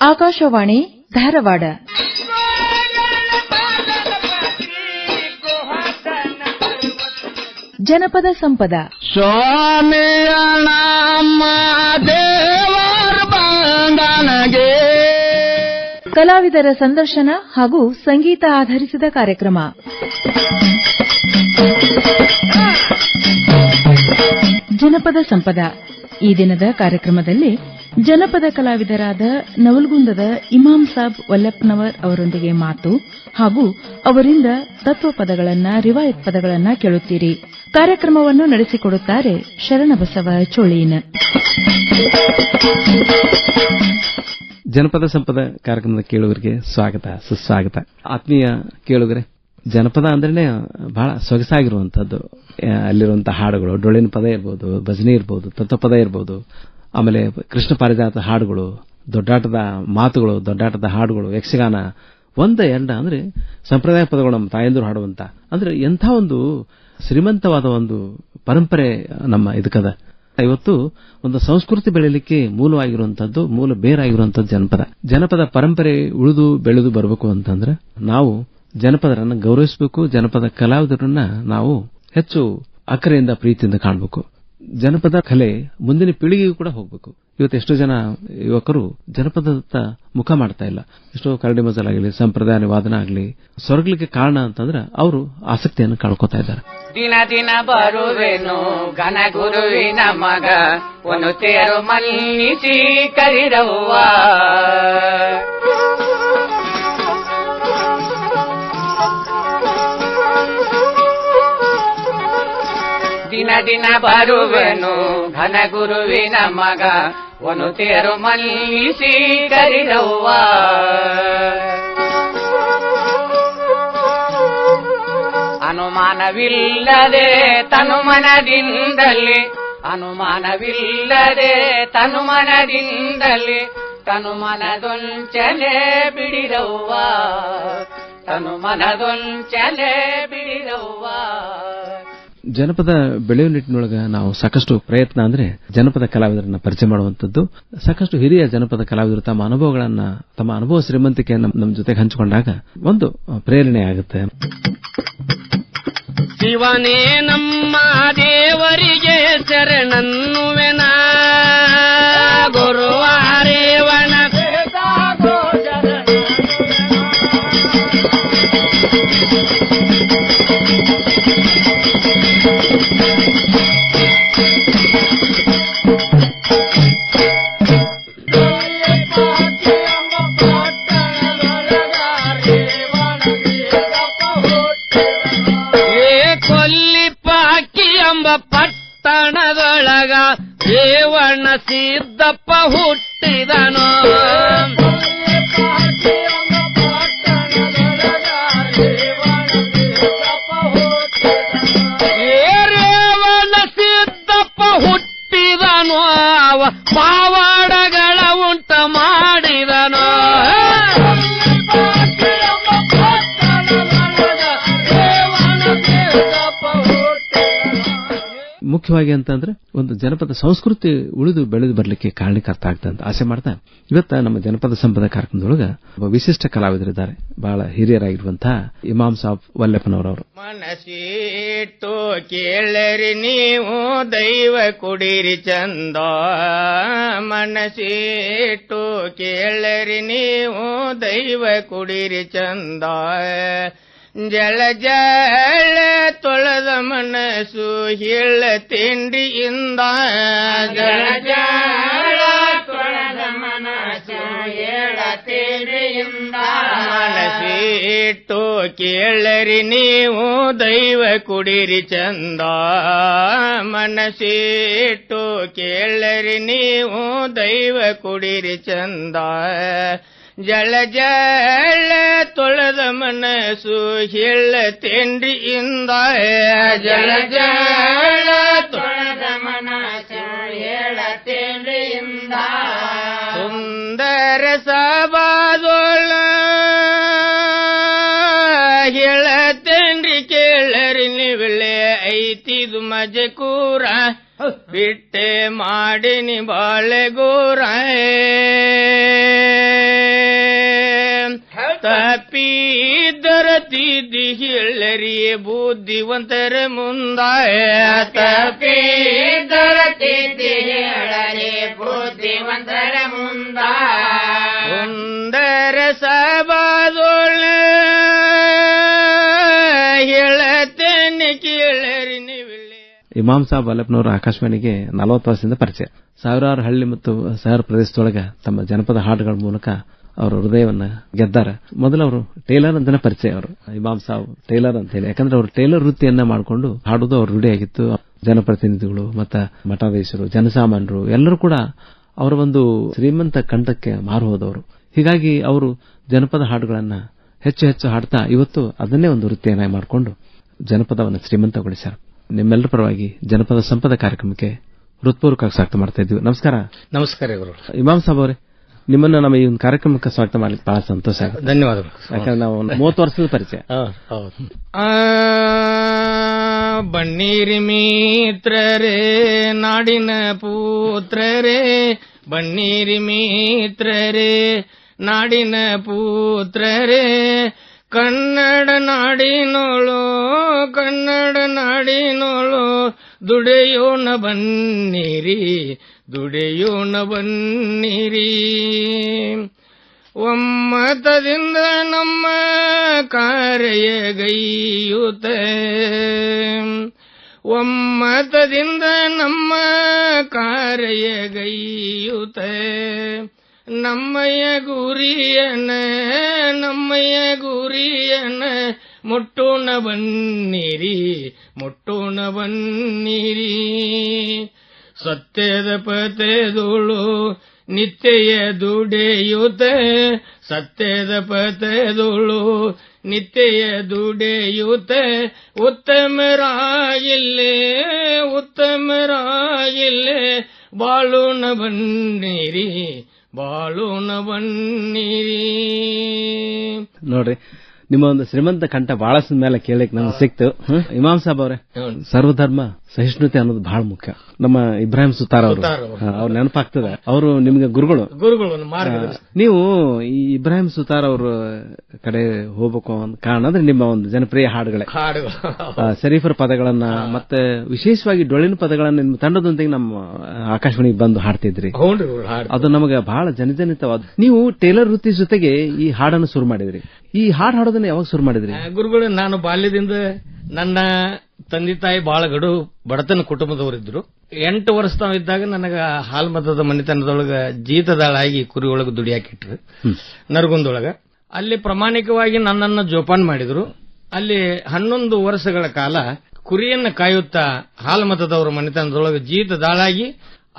ಆಕಾಶವಾಣಿ ಧಾರವಾಡ. ಜನಪದ ಸಂಪದ ಸ್ವಾಮಿಯಣ ದೇವರ ಬಂದನಗೆ ಕಲಾವಿದರ ಸಂದರ್ಶನ ಹಾಗೂ ಸಂಗೀತ ಆಧರಿಸಿದ ಕಾರ್ಯಕ್ರಮ. ಜನಪದ ಸಂಪದ ಈ ದಿನದ ಕಾರ್ಯಕ್ರಮದಲ್ಲಿ ಜನಪದ ಕಲಾವಿದರಾದ ನವಲಗುಂದದ ಇಮಾಂ ಸಾಬ್ ವಲ್ಲಪ್ಪನವರ್ ಅವರೊಂದಿಗೆ ಮಾತು ಹಾಗೂ ಅವರಿಂದ ತತ್ವಪದಗಳನ್ನ ರಿವಾಯತ್ ಪದಗಳನ್ನ ಕೇಳುತ್ತೀರಿ. ಕಾರ್ಯಕ್ರಮವನ್ನು ನಡೆಸಿಕೊಡುತ್ತಾರೆ ಶರಣಬಸವ ಚೋಳೀನ್. ಜನಪದ ಸಂಪದ ಕಾರ್ಯಕ್ರಮದ ಕೇಳುಗರಿಗೆ ಸ್ವಾಗತ, ಸುಸ್ವಾಗತ. ಆತ್ಮೀಯ ಕೇಳುಗರೆ, ಜನಪದ ಅಂದ್ರೆ ಬಹಳ ಸೊಗಸಾಗಿರುವಂತದ್ದು. ಅಲ್ಲಿರುವಂತಹ ಹಾಡುಗಳು, ಡೊಳ್ಳಿನ ಪದ ಇರ್ಬೋದು, ಭಜನೆ ಇರ್ಬೋದು, ತತ್ವಪದ ಇರ್ಬೋದು, ಆಮೇಲೆ ಕೃಷ್ಣ ಪಾರಿಜಾತ ಹಾಡುಗಳು, ದೊಡ್ಡಾಟದ ಮಾತುಗಳು, ದೊಡ್ಡಾಟದ ಹಾಡುಗಳು, ಯಕ್ಷಗಾನ, ಎಂಡ ಅಂದ್ರೆ ಸಂಪ್ರದಾಯ ಪದಗಳು ನಮ್ಮ ತಾಯಂದಿರು ಹಾಡುವಂತ ಅಂದ್ರೆ ಎಂಥ ಒಂದು ಶ್ರೀಮಂತವಾದ ಒಂದು ಪರಂಪರೆ ನಮ್ಮ ಇದಕ್ಕದ. ಇವತ್ತು ಒಂದು ಸಂಸ್ಕೃತಿ ಬೆಳೆಯಲಿಕ್ಕೆ ಮೂಲವಾಗಿರುವಂತದ್ದು, ಮೂಲ ಬೇರಾಗಿರುವಂತದ್ದು ಜನಪದ ಪರಂಪರೆ ಉಳಿದು ಬೆಳೆದು ಬರಬೇಕು ಅಂತಂದ್ರೆ ನಾವು ಜನಪದರನ್ನ ಗೌರವಿಸಬೇಕು. ಜನಪದ ಕಲಾವಿದರನ್ನ ನಾವು ಹೆಚ್ಚು ಅಕ್ಕರೆಯಿಂದ ಪ್ರೀತಿಯಿಂದ ಕಾಣಬೇಕು. ಜನಪದ ಕಲೆ ಮುಂದಿನ ಪೀಳಿಗೆಗೂ ಕೂಡ ಹೋಗಬೇಕು. ಇವತ್ತು ಎಷ್ಟೋ ಜನ ಯುವಕರು ಜನಪದದತ್ತ ಮುಖ ಮಾಡ್ತಾ ಇಲ್ಲ. ಎಷ್ಟೋ ಕರಡಿ ಮಜಲಾಗಲಿ, ಸಂಪ್ರದಾಯ ವಾದನ ಆಗಲಿ ಸೊರಗಲಿಕ್ಕೆ ಕಾರಣ ಅಂತಂದ್ರೆ ಅವರು ಆಸಕ್ತಿಯನ್ನು ಕಳ್ಕೊತಾ ಇದ್ದಾರೆ. ದಿನ ದಿನ ಬರುವೆನು ಘನ ಗುರುವಿನ ಮಗ ಒಂದು ತೇರು ಮನ್ನಿಸಿ ಕರಿರವ್ವ. ದಿನ ದಿನ ಬರುವೆನು ಘನ ಗುರುವಿನ ಮಗ ಒಂದು ತೇರು ಮನ್ನಿಸಿ ಕರಿರವ್ವ. ಅನುಮಾನವಿಲ್ಲದೆ ತನುಮನದಿಂದಲೇ, ಅನುಮಾನವಿಲ್ಲದೆ ತನುಮನದಿಂದಲೇ ತನುಮನದೊಂಚಲೆ ಬಿಡಿರವ್ವ, ತನುಮನದೊಂಚಲೆ ಬಿಡಿರವ್ವ. ಜನಪದ ಬೆಳೆಯುವ ನಿಟ್ಟಿನೊಳಗ ನಾವು ಸಾಕಷ್ಟು ಪ್ರಯತ್ನ ಅಂದ್ರೆ ಜನಪದ ಕಲಾವಿದರನ್ನ ಪರಿಚಯ ಮಾಡುವಂತದ್ದು. ಸಾಕಷ್ಟು ಹಿರಿಯ ಜನಪದ ಕಲಾವಿದರು ತಮ್ಮ ಅನುಭವಗಳನ್ನ, ತಮ್ಮ ಅನುಭವ ಶ್ರೀಮಂತಿಕೆಯನ್ನು ನಮ್ಮ ಜೊತೆಗೆ ಹಂಚಿಕೊಂಡಾಗ ಒಂದು ಪ್ರೇರಣೆ ಆಗುತ್ತೆ. ಶಿವನೇ ನಮ್ಮ ದೇವರಿಗೆ ಶರಣನ್ನುವೆನ ಗುರುವಾರೇವನ ಪಟ್ಟಣದೊಳಗ ರೇವಣ ಸಿದ್ದಪ್ಪ ಹುಟ್ಟಿದನು. ರೇವಣ ಸಿದ್ದಪ್ಪ ಹುಟ್ಟಿದನು, ಅವ ಪಾವಾಡಗಳ ಉಂಟ ಮಾಡಿದನು. ಮುಖ್ಯವಾಗಿ ಅಂತಂದ್ರೆ ಒಂದು ಜನಪದ ಸಂಸ್ಕೃತಿ ಉಳಿದು ಬೆಳೆದು ಬರಲಿಕ್ಕೆ ಕಾರಣೀಕರ್ತ ಆಗ್ತದೆ ಅಂತ ಆಸೆ ಮಾಡ್ತಾ ಇವತ್ತ ನಮ್ಮ ಜನಪದ ಸಂಪದ ಕಾರ್ಯಕ್ರಮದೊಳಗ ಒಬ್ಬ ವಿಶಿಷ್ಟ ಕಲಾವಿದರಿದ್ದಾರೆ, ಬಹಳ ಹಿರಿಯರಾಗಿರುವಂತಹ ಇಮಾಂ ಸಾಬ್ ವಲ್ಲಪ್ಪನವರವರು. ಮನಸ್ಸಿಟ್ಟು ಕೇಳರಿ ನೀವು ದೈವ ಕುಡಿರಿ ಚಂದ, ಮನಸ್ಸಿಟ್ಟು ಕೇಳರಿ ನೀವು ದೈವ ಕುಡಿರಿ ಚಂದ. ಜಳ ಜಳ ತೊಳೆದ ಮನಸ್ಸು ಹೇಳ ತಿಂಡಿಯಿಂದ, ಜಳ ಜಳ ತೊಳೆದ ಮನಸ್ಸು ಹೇಳ ತಿಂಡಿಯಿಂದ. ಮನಸ್ಸಿಟ್ಟು ಕೇಳರಿ ನೀವು ದೈವ ಕುಡಿರಿ ಚಂದ, ಮನಸ್ಸಿಟ್ಟು ಕೇಳರಿ ನೀವು ದೈವ ಕುಡಿರಿ ಚಂದ. ಜಳ ಜಳ ತೊಳೆದ ಮನಸ್ಸು ಹೇಳ ತಿಂಡಿಯಿಂದ, ಜಳ ಜಳ ತೊಳೆದ ಮನಸ್ಸು ಹೇಳ ತಿಂಡಿಯಿಂದ. ಸುಂದರ ಸಭಾದೊಳ ಹೇಳ ತಿಂಡಿ ಕೇಳರಿ ನೀವಿಳೆ ಐತಿದು ಮಜಕೂರ, ಬಿಟ್ಟೆ ಮಾಡಿನಿ ಬಾಳೆಗೂರ. ತಪ್ಪಿದ್ದರ ತಿದ್ದಿ ಹೇಳರಿ ಬುದ್ಧಿವಂತರ ಮುಂದಾಯ ತಪ್ಪಿದ್ದರ ತಿದ್ದಿ ಹೇಳರಿ ಬುದ್ಧಿವಂತರ ಮುಂದಾಯ ಒಂದರ ಸಭಾದೊಳ ಹೇಳತೇನೆ ಕೇಳರಿ ನೀವಿಲ್ಲ. ಇಮಾಮ್ ಸಾಬ್ ವಲ್ಲಪ್ಪನವರು ಆಕಾಶವಾಣಿಗೆ 40 ವರ್ಷದಿಂದ ಪರಿಚಯ. ಸಾವಿರಾರು ಹಳ್ಳಿ ಮತ್ತು ಶಹರ ಪ್ರದೇಶದೊಳಗ ತಮ್ಮ ಜನಪದ ಹಾಡುಗಳ ಮೂಲಕ ಅವರ ಹೃದಯವನ್ನ ಗೆದ್ದಾರ. ಮೊದಲು ಅವರು ಟೇಲರ್ ಅಂತಾನೆ ಪರಿಚಯ. ಅವರು ಇಮಾಮ್ ಸಾಬ್ ಟೇಲರ್ ಅಂತ ಹೇಳಿ, ಯಾಕಂದ್ರೆ ಅವರು ಟೇಲರ್ ವೃತ್ತಿಯನ್ನ ಮಾಡಿಕೊಂಡು ಹಾಡುವುದು ಅವ್ರ ರೂಢಿಯಾಗಿತ್ತು. ಜನಪ್ರತಿನಿಧಿಗಳು ಮತ್ತು ಮಠಾಧೀಶರು, ಜನಸಾಮಾನ್ಯರು ಎಲ್ಲರೂ ಕೂಡ ಅವರ ಒಂದು ಶ್ರೀಮಂತ ಕಂಠಕ್ಕೆ ಮಾರು ಹೋದವರು. ಹೀಗಾಗಿ ಅವರು ಜನಪದ ಹಾಡುಗಳನ್ನ ಹೆಚ್ಚು ಹೆಚ್ಚು ಹಾಡ್ತಾ ಇವತ್ತು ಅದನ್ನೇ ಒಂದು ವೃತ್ತಿಯನ್ನಾಗಿ ಮಾಡಿಕೊಂಡು ಜನಪದವನ್ನು ಶ್ರೀಮಂತಗೊಳಿಸ್ಯಾರ. ನಿಮ್ಮೆಲ್ಲರ ಪರವಾಗಿ ಜನಪದ ಸಂಪದ ಕಾರ್ಯಕ್ರಮಕ್ಕೆ ಹೃತ್ಪೂರ್ವಕವಾಗಿ ಸ್ವಾಗತ ಮಾಡ್ತಾ ಇದ್ದೀವಿ. ನಮಸ್ಕಾರ. ನಮಸ್ಕಾರ ಗುರು. ಇಮಾಮ್ ಸಾಬ್ ಅವರೇ, ನಿಮ್ಮನ್ನ ನಮ್ಮ ಈ ಒಂದು ಕಾರ್ಯಕ್ರಮಕ್ಕೆ ಸ್ವಾಗತ ಮಾಡ್ಲಿಕ್ಕೆ ಬಹಳ ಸಂತೋಷ ಆಗುತ್ತೆ. ಧನ್ಯವಾದಗಳು. ಯಾಕಂದ್ರೆ ನಾವು 30 ವರ್ಷದ ಪರಿಚಯ. ಬನ್ನೀರಿ ಮಿತ್ರರೇ ನಾಡಿನ ಪುತ್ರರೇ, ಬನ್ನೀರಿ ಮಿತ್ರರೇ ನಾಡಿನ ಪುತ್ರರೇ, ಕನ್ನಡ ನಾಡಿನೋಳು ಕನ್ನಡ ನಾಡಿನೋಳು ದುಡಿಯೋಣ ಬನ್ನಿರಿ ದುಡಿಯೋಣ ಬನ್ನಿರಿ. ಒಮ್ಮತದಿಂದ ನಮ್ಮ ಕಾರ್ಯಗೈಯುತ, ಒಮ್ಮತದಿಂದ ನಮ್ಮ ಕಾರ್ಯಗೈಯುತ, ನಮ್ಮಯ್ಯ ಗುರಿಯನ ನಮ್ಮಯ್ಯ ಗುರಿಯನ ಮುಟ್ಟೋಣ ಬನ್ನಿರಿ ಮುಟ್ಟೋಣ ಬನ್ನಿರಿ. ಸತ್ಯದ ಪಥದೋಳು ನಿತ್ಯ ದುಡೆಯುತ, ಸತ್ಯದ ಪಥದೋಳು ನಿತ್ಯ ದುಡೆಯುತ, ಉತ್ತಮರಾಗಿಲ್ಲೇ ಉತ್ತಮರಾಗಿಲ್ಲೇ ಬಾಳೋಣ ಬನ್ನಿರಿ ಬಾಳೋಣ ಬನ್ನಿರಿ. ನೋಡ್ರಿ, ನಿಮ್ಮ ಒಂದು ಶ್ರೀಮಂತ ಕಂಠ ಬಹಳ ಮೇಲೆ ಕೇಳಕ್ ನಮ್ಗೆ ಸಿಕ್ತು. ಇಮಾಮ್ ಸಾಬ್ ಅವರೇ, ಸರ್ವಧರ್ಮ ಸಹಿಷ್ಣುತೆ ಅನ್ನೋದು ಬಹಳ ಮುಖ್ಯ. ನಮ್ಮ ಇಬ್ರಾಹಿಂ ಸುತಾರ್ ಅವರು ಅವ್ರ ನೆನಪಾಗ್ತದೆ. ಅವರು ನಿಮ್ಗೆ ಗುರುಗಳು. ನೀವು ಈ ಇಬ್ರಾಹಿಂ ಸುತಾರ್ ಅವ್ರ ಕಡೆ ಹೋಗ್ಬೇಕು ಅಂತ ಕಾರಣ ಅಂದ್ರೆ ನಿಮ್ಮ ಒಂದು ಜನಪ್ರಿಯ ಹಾಡುಗಳೇ, ಶರೀಫರ ಪದಗಳನ್ನ ಮತ್ತೆ ವಿಶೇಷವಾಗಿ ಡೊಳ್ಳಿನ ಪದಗಳನ್ನ ನಿಮ್ಮ ತಂಡದೊಂದಿಗೆ ನಮ್ಮ ಆಕಾಶವಾಣಿಗೆ ಬಂದು ಹಾಡ್ತಿದ್ರಿ. ಅದು ನಮಗೆ ಬಹಳ ಜನಜನಿತವಾದ. ನೀವು ಟೇಲರ್ ವೃತ್ತಿ ಜೊತೆಗೆ ಈ ಹಾಡನ್ನು ಶುರು ಮಾಡಿದ್ರಿ. ಈ ಹಾಡು ಹಾಡೋದನ್ನ ಯಾವಾಗ ಶುರು ಮಾಡಿದ್ರಿ? ಗುರುಗಳು, ನಾನು ಬಾಲ್ಯದಿಂದ ನನ್ನ ತಂದೆ ತಾಯಿ ಬಹಳ ಗಡು ಬಡತನ ಕುಟುಂಬದವರಿದ್ರು. 8 ವರ್ಷ ಇದ್ದಾಗ ನನಗ ಹಾಲ್ಮತದ ಮನೆತನದೊಳಗ ಜೀತದಾಳಾಗಿ ಕುರಿ ಒಳಗ ದುಡಿಯಾಕಿಟ್ರು ನರಗುಂದೊಳಗ. ಅಲ್ಲಿ ಪ್ರಾಮಾಣಿಕವಾಗಿ ನನ್ನನ್ನು ಜೋಪಾನ ಮಾಡಿದ್ರು. ಅಲ್ಲಿ 11 ವರ್ಷಗಳ ಕಾಲ ಕುರಿಯನ್ನ ಕಾಯುತ್ತಾ ಹಾಲ್ಮತದವರ ಮನೆತನದೊಳಗ ಜೀತದಾಳಾಗಿ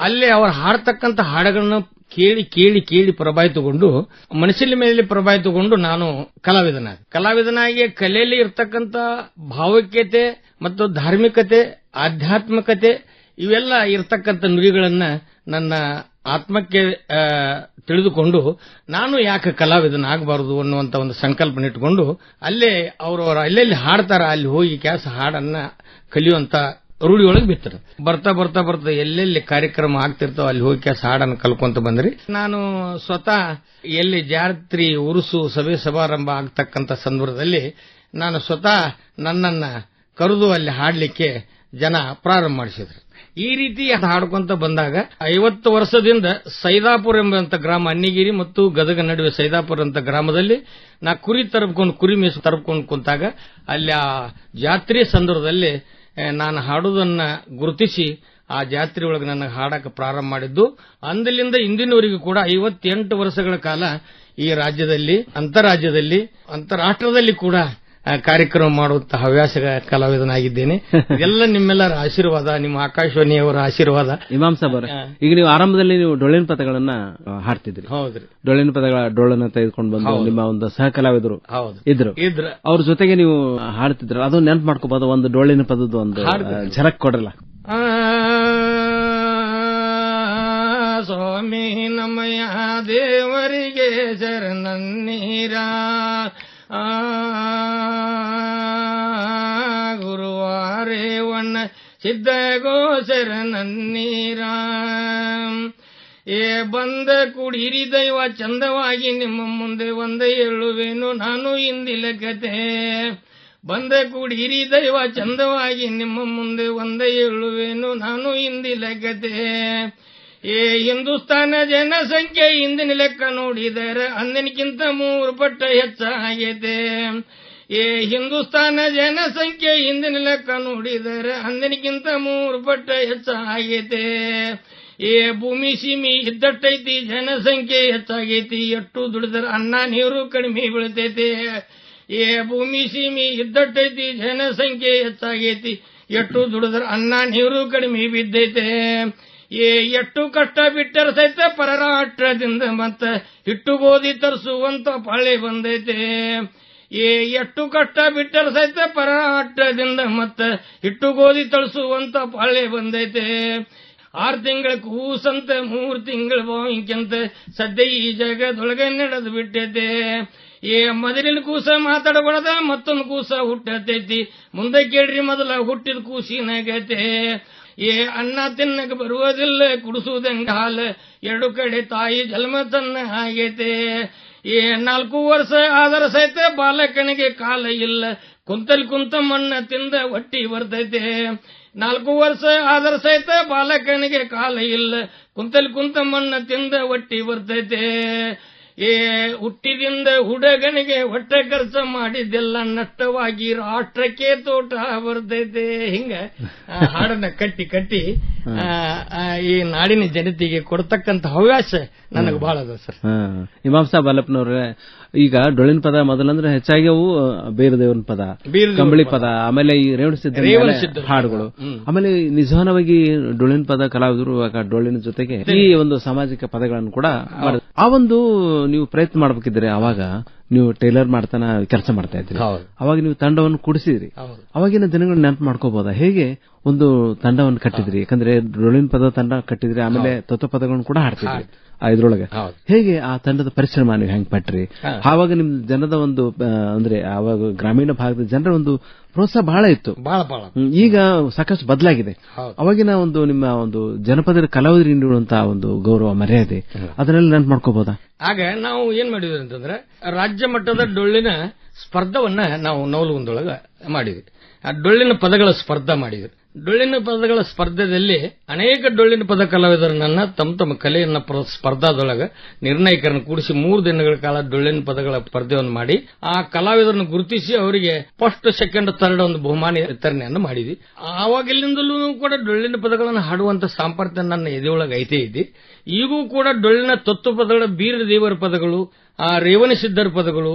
ಅಲ್ಲಿ ಅವರು ಹಾಡ್ತಕ್ಕಂಥ ಹಾಡುಗಳನ್ನು ಕೇಳಿ ಕೇಳಿ ಕೇಳಿ ಪ್ರಭಾವಿತಗೊಂಡು, ಮನಸ್ಸಿನ ಮೇಲೆ ಪ್ರಭಾವಿತಗೊಂಡು ನಾನು ಕಲಾವಿದನಾಗಿ ಕಲೆಯಲ್ಲಿ ಇರ್ತಕ್ಕಂಥ ಭಾವೈಕ್ಯತೆ ಮತ್ತು ಧಾರ್ಮಿಕತೆ, ಆಧ್ಯಾತ್ಮಿಕತೆ ಇವೆಲ್ಲ ಇರ್ತಕ್ಕಂಥ ನುಡಿಗಳನ್ನ ನನ್ನ ಆತ್ಮಕ್ಕೆ ತಿಳಿದುಕೊಂಡು ನಾನು ಯಾಕೆ ಕಲಾವಿದನಾಗಬಾರದು ಅನ್ನುವಂತ ಒಂದು ಸಂಕಲ್ಪನೆ ಇಟ್ಟುಕೊಂಡು ಅಲ್ಲೇ ಅವರವರ ಅಲ್ಲೆಲ್ಲಿ ಹಾಡ್ತಾರ ಅಲ್ಲಿ ಹೋಗಿ ಕೆಲಸ ಹಾಡನ್ನ ಕಲಿಯುವಂತ ರೂಢಿಯೊಳಗೆ ಬಿತ್ತರು. ಬರ್ತಾ ಬರ್ತಾ ಬರ್ತಾ ಎಲ್ಲೆಲ್ಲಿ ಕಾರ್ಯಕ್ರಮ ಆಗ್ತಿರ್ತಾವ ಅಲ್ಲಿ ಹೋಗಿ ಕೆಲಸ ಹಾಡನ್ನು ಕಲ್ಕೊಂತ ಬಂದ್ರಿ. ನಾನು ಸ್ವತಃ ಎಲ್ಲಿ ಜಾತ್ರೆ, ಉರುಸು, ಸಭೆ ಸಮಾರಂಭ ಆಗ್ತಕ್ಕಂಥ ಸಂದರ್ಭದಲ್ಲಿ ನಾನು ಸ್ವತಃ ನನ್ನನ್ನ ಕರೆದು ಅಲ್ಲಿ ಹಾಡ್ಲಿಕ್ಕೆ ಜನ ಪ್ರಾರಂಭ ಮಾಡಿಸಿದ್ರು. ಈ ರೀತಿ ಹಾಡ್ಕೊಂತ ಬಂದಾಗ 50 ವರ್ಷದಿಂದ ಸೈದಾಪುರ ಎಂಬಂತ ಗ್ರಾಮ, ಅನ್ನಿಗಿರಿ ಮತ್ತು ಗದಗ ನಡುವೆ ಸೈದಾಪುರ ಅಂತ ಗ್ರಾಮದಲ್ಲಿ ನಾ ಕುರಿ ಮೀಸು ತರಬ್ಕೊಂಡು ಕುಂತಾಗ ಅಲ್ಲಿ ಆ ಜಾತ್ರೆ ಸಂದರ್ಭದಲ್ಲಿ ನಾನು ಹಾಡುವುದನ್ನ ಗುರುತಿಸಿ ಆ ಜಾತ್ರೆ ಒಳಗೆ ನನ್ನ ಹಾಡಕ್ಕೆ ಪ್ರಾರಂಭ ಮಾಡಿದ್ದು. ಅಂದಲಿಂದ ಇಂದಿನವರೆಗೂ ಕೂಡ 58 ವರ್ಷಗಳ ಕಾಲ ಈ ರಾಜ್ಯದಲ್ಲಿ, ಅಂತರಾಜ್ಯದಲ್ಲಿ, ಅಂತರಾಷ್ಟ್ರದಲ್ಲಿ ಕೂಡ ಕಾರ್ಯಕ್ರಮ ಮಾಡುವಂತಹ ಹವ್ಯಾಸ ಕಲಾವಿದನಾಗಿದ್ದೇನೆ. ಎಲ್ಲ ನಿಮ್ಮೆಲ್ಲರ ಆಶೀರ್ವಾದ, ನಿಮ್ಮ ಆಕಾಶವಾಣಿಯವರ ಆಶೀರ್ವಾದ. ಇಮಾಮ್ ಸಾಬ್ ಅವರೇ, ಈಗ ನೀವು ಆರಂಭದಲ್ಲಿ ನೀವು ಡೊಳ್ಳಿನ ಪದಗಳನ್ನ ಹಾಡ್ತಿದ್ರಿ. ಹೌದ್ರಿ. ಡೊಳ್ಳಿನ ಪದಗಳ ಡೊಳ್ಳನ್ನ ತೆಗೆದುಕೊಂಡು ಬಂದು ನಿಮ್ಮ ಒಂದು ಸಹ ಕಲಾವಿದರು ಇದ್ರು. ಅವ್ರ ಜೊತೆಗೆ ನೀವು ಹಾಡ್ತಿದ್ರು. ಅದು ನೆನಪು ಮಾಡ್ಕೋಬಹುದು. ಒಂದು ಡೊಳ್ಳಿನ ಪದದ ಒಂದು ಝಲಕ್ ಕೊಡ್ರಲ್ಲ. ಸ್ವಾಮಿ ನಮಯ ದೇವರಿಗೆ ಶರಣನ್ನೀರ, ಗುರುವಾರೇವಣ್ಣ ಸಿದ್ಧಗೋ ಶರಣನ್ನೀರ, ಬಂದ ಕುಡಿರಿ ದೈವ ಚಂದವಾಗಿ ನಿಮ್ಮ ಮುಂದೆ ಒಂದೇ ಹೇಳುವೇನು ನಾನು ಇಂದಿನ ಕತೆ. ಬಂದ ಕುಡಿರಿ ದೈವ ಚಂದವಾಗಿ ನಿಮ್ಮ ಮುಂದೆ ಒಂದೇ ಹೇಳುವೇನು ನಾನು ಇಂದಿನ ಕತೆ. ಹಿಂದೂಸ್ತಾನ ಜನಸಂಖ್ಯೆ ಇಂದಿನ ಲೆಕ್ಕ ನೋಡಿದರೆ ಅಂದಿನಕ್ಕಿಂತ 3 ಪಟ್ಟು ಹೆಚ್ಚಾಗೈತೆ. ಹಿಂದೂಸ್ತಾನ ಜನಸಂಖ್ಯೆ ಇಂದಿನ ಲೆಕ್ಕ ನೋಡಿದರೆ ಅಂದಿನಕ್ಕಿಂತ 3 ಪಟ್ಟು ಹೆಚ್ಚಾಗೈತೆ. ಭೂಮಿ ಸೀಮಿ ಇದ್ದಟ್ಟೈತಿ ಜನಸಂಖ್ಯೆ ಹೆಚ್ಚಾಗೈತಿ, ಎಷ್ಟು ದುಡಿದರೆ ಅನ್ನ ನೀರು ಕಡಿಮೆ ಬೀಳ್ತೈತಿ. ಭೂಮಿ ಸೀಮಿ ಇದ್ದಟ್ಟೈತಿ ಜನಸಂಖ್ಯೆ ಹೆಚ್ಚಾಗೈತಿ, ಎಷ್ಟು ದುಡಿದ್ರೆ ಅನ್ನ ನೀರು ಕಡಿಮೆ ಬಿದ್ದೈತೆ. ಎಷ್ಟು ಕಷ್ಟ ಬಿಟ್ಟರ ಸಹಿತ ಪರರಾಷ್ಟ್ರದಿಂದ ಮತ್ತ ಹಿಟ್ಟು ಗೋಧಿ ತರಿಸುವಂತ ಪಾಳೆ ಬಂದೈತೆ. ಎಷ್ಟು ಕಷ್ಟ ಬಿಟ್ಟರ ಸಹಿತ ಪರರಾಷ್ಟ್ರದಿಂದ ಮತ್ತ ಹಿಟ್ಟು ಗೋಧಿ ತರಿಸುವಂತ ಪಾಳೆ ಬಂದೈತೆ. 6 ತಿಂಗಳ ಕೂಸಂತ 3 ತಿಂಗಳ ಬಾವಿಂಕಂತ ಸದ್ಯ ಈ ಜಗದೊಳಗೆ ನಡೆದು ಬಿಟ್ಟೈತೆ. ಮೊದಲಿನ ಕೂಸ ಮಾತಾಡಬಾರ್ದ, ಮತ್ತೊಂದು ಕೂಸ ಹುಟ್ಟತೈತಿ. ಮುಂದೆ ಕೇಳ್ರಿ ಮೊದಲ ಹುಟ್ಟಿದ ಕೂಸಿನಾಗೈತೆ. ಅನ್ನ ತಿನ್ನಕ ಬರುವುದಿಲ್ಲ, ಕುಡಿಸುವುದಂಗ ಹಾಲ, 2 ಕಡೆ ತಾಯಿ ಜನ್ಮ ತನ್ನ ಆಗೈತೆ. 4 ವರ್ಷ ಆದರ ಸಹಿತ ಬಾಲಕನಿಗೆ ಕಾಲ ಇಲ್ಲ, ಕುಂತಲ್ ಕುಂತ ಮಣ್ಣ ತಿಂದ ಹೊಟ್ಟಿ ಬರ್ತೈತೆ. 4 ವರ್ಷ ಆದರ ಸಹಿತ ಬಾಲಕನಿಗೆ ಕಾಲ ಇಲ್ಲ, ಕುಂತಲ್ ಕುಂತ ಮಣ್ಣ ತಿಂದ ಹೊಟ್ಟಿ ಬರ್ತೈತೆ. ಹುಟ್ಟಿದಿಂದ ಹುಡುಗನಿಗೆ ಹೊಟ್ಟೆ ಖರ್ಚು ಮಾಡಿದ್ದೆಲ್ಲ ನಷ್ಟವಾಗಿ ರಾಷ್ಟ್ರಕ್ಕೆ ತೋಟ ಬರ್ತೈತೆ. ಹಿಂಗ ಹಾಡನ್ನ ಕಟ್ಟಿ ಕಟ್ಟಿ ಈ ನಾಡಿನ ಜನತೆಗೆ ಕೊಡ್ತಕ್ಕಂತ ಹವ್ಯಾಸ ನನಗೆ ಬಹಳ ಅದ ಸರ್. ಇಮಾಮ್ ಸಾಬ್ ಅಲ್ಲಪ್ಪನವ್ರೆ, ಈಗ ಡೊಳ್ಳಿನ ಪದ ಮೊದಲಂದ್ರೆ ಹೆಚ್ಚಾಗಿ ಅವು ಬೇರದೇವನ ಪದ, ಕಂಬಳಿ ಪದ, ಆಮೇಲೆ ಈ ರೇವಣ ಹಾಡುಗಳು, ಆಮೇಲೆ ನಿಜಾನವಾಗಿ ಡೊಳ್ಳಿನ ಪದ ಕಲಾವಿದರು ಡೊಳ್ಳಿನ ಜೊತೆಗೆ ಈ ಒಂದು ಸಾಮಾಜಿಕ ಪದಗಳನ್ನು ಕೂಡ ಆ ಒಂದು ನೀವು ಪ್ರಯತ್ನ ಮಾಡಬೇಕಿದ್ರೆ ಅವಾಗ ನೀವು ಟೈಲರ್ ಮಾಡ್ತಾನ ಕೆಲಸ ಮಾಡ್ತಾ ಇದ್ರಿ, ಅವಾಗ ನೀವು ತಂಡವನ್ನು ಕೂಡಿಸಿದ್ರಿ. ಅವಾಗಿನ ದಿನಗಳನ್ನ ನೆನಪು ಮಾಡ್ಕೋಬಹುದಾ? ಹೇಗೆ ಒಂದು ತಂಡವನ್ನು ಕಟ್ಟಿದ್ರಿ? ಯಾಕಂದ್ರೆ ಡೊಳ್ಳಿನ ಪದ ತಂಡ ಕಟ್ಟಿದ್ರಿ, ಆಮೇಲೆ ತತ್ವ ಪದಗಳನ್ನು ಕೂಡ ಹಾಡ್ತಿದ್ರಿ ಇದ್ರೊಳಗೆ. ಹೇಗೆ ಆ ತಂಡದ ಪರಿಶ್ರಮ ನೀವು ಹೆಂಗ್ ಪಟ್ರಿ? ಆವಾಗ ನಿಮ್ ಜನದ ಒಂದು ಅಂದ್ರೆ ಆವಾಗ ಗ್ರಾಮೀಣ ಭಾಗದ ಜನರ ಒಂದು ಪ್ರೋತ್ಸಾಹ ಬಹಳ ಇತ್ತು. ಈಗ ಸಾಕಷ್ಟು ಬದಲಾಗಿದೆ. ಅವಾಗಿನ ಒಂದು ನಿಮ್ಮ ಒಂದು ಜನಪದ ಕಲಾವಿದರಿಗೆ ನೀಡುವಂತಹ ಒಂದು ಗೌರವ ಮರ್ಯಾದೆ ಅದನ್ನೆಲ್ಲ ನೆನಪು ಮಾಡ್ಕೋಬಹುದಾ? ಆಗ ನಾವು ಏನ್ ಮಾಡಿದ್ವಿ ಅಂತಂದ್ರೆ ರಾಜ್ಯ ಮಟ್ಟದ ಡೊಳ್ಳಿನ ಸ್ಪರ್ಧವನ್ನ ನಾವು ನವಲಗುಂದೊಳಗ ಮಾಡಿದ್ವಿ. ಆ ಡೊಳ್ಳಿನ ಪದಗಳ ಸ್ಪರ್ಧಾ ಮಾಡಿದ್ವಿ. ಡೊಳ್ಳಿನ ಪದಗಳ ಸ್ಪರ್ಧೆಯಲ್ಲಿ ಅನೇಕ ಡೊಳ್ಳಿನ ಪದ ಕಲಾವಿದರನ್ನ ತಮ್ಮ ಕಲೆಯನ್ನ ಸ್ಪರ್ಧಾದೊಳಗ ನಿರ್ಣಾಯಕರನ್ನು ಕೂಡಿಸಿ 3 ದಿನಗಳ ಕಾಲ ಡೊಳ್ಳಿನ ಪದಗಳ ಸ್ಪರ್ಧೆಯನ್ನು ಮಾಡಿ ಆ ಕಲಾವಿದರನ್ನು ಗುರುತಿಸಿ ಅವರಿಗೆ ಫಸ್ಟ್, ಸೆಕೆಂಡ್, ಥರ್ಡ್ ಒಂದು ಬಹುಮಾನ ವಿತರಣೆಯನ್ನು ಮಾಡಿದ್ವಿ. ಆವಾಗಿಲಿಂದಲೂ ಕೂಡ ಡೊಳ್ಳಿನ ಪದಗಳನ್ನು ಹಾಡುವಂತ ಸಾಮರ್ಥ್ಯ ನನ್ನ ಎದೆಯೊಳಗೆ ಐತೆ ಇದೆ. ಈಗೂ ಕೂಡ ಡೊಳ್ಳಿನ ತತ್ವ ಪದಗಳ ಬೀರ ದೇವರ ಪದಗಳು, ರೇವಣ ಸಿದ್ಧರ ಪದಗಳು,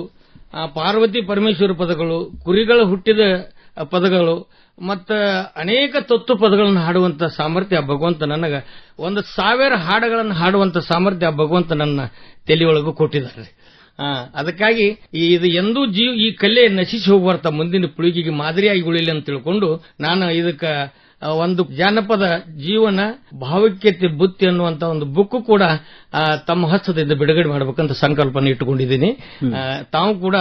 ಪಾರ್ವತಿ ಪರಮೇಶ್ವರ ಪದಗಳು, ಕುರಿಗಳ ಹುಟ್ಟಿದ ಪದಗಳು ಮತ್ತ ಅನೇಕ ತತ್ವ ಪದಗಳನ್ನು ಹಾಡುವಂತ ಸಾಮರ್ಥ್ಯ ಭಗವಂತ ನನಗ 1,000 ಹಾಡುಗಳನ್ನು ಹಾಡುವಂತ ಸಾಮರ್ಥ್ಯ ಭಗವಂತ ನನ್ನ ತಲೆಯೊಳಗೂ ಕೊಟ್ಟಿದ್ದಾರೆ. ಅದಕ್ಕಾಗಿ ಇದು ಎಂದೂ ಈ ಕಲೆ ನಶಿಸಿ ಹೋಗ್ಬಾರ್ದ, ಮುಂದಿನ ಪೀಳಿಗೆಗೆ ಮಾದರಿಯಾಗಿ ಉಳಿಲಿ ಅಂತ ತಿಳ್ಕೊಂಡು ನಾನು ಇದಕ್ಕ ಒಂದು ಜಾನಪದ ಜೀವನ ಭಾವೈಕ್ಯತೆ ಬುತ್ತಿ ಅನ್ನುವಂತ ಒಂದು ಬುಕ್ ಕೂಡ ತಮ್ಮ ಹಸ್ತದಿಂದ ಬಿಡುಗಡೆ ಮಾಡಬೇಕಂತ ಸಂಕಲ್ಪನ ಇಟ್ಟುಕೊಂಡಿದ್ದೀನಿ. ತಾವು ಕೂಡ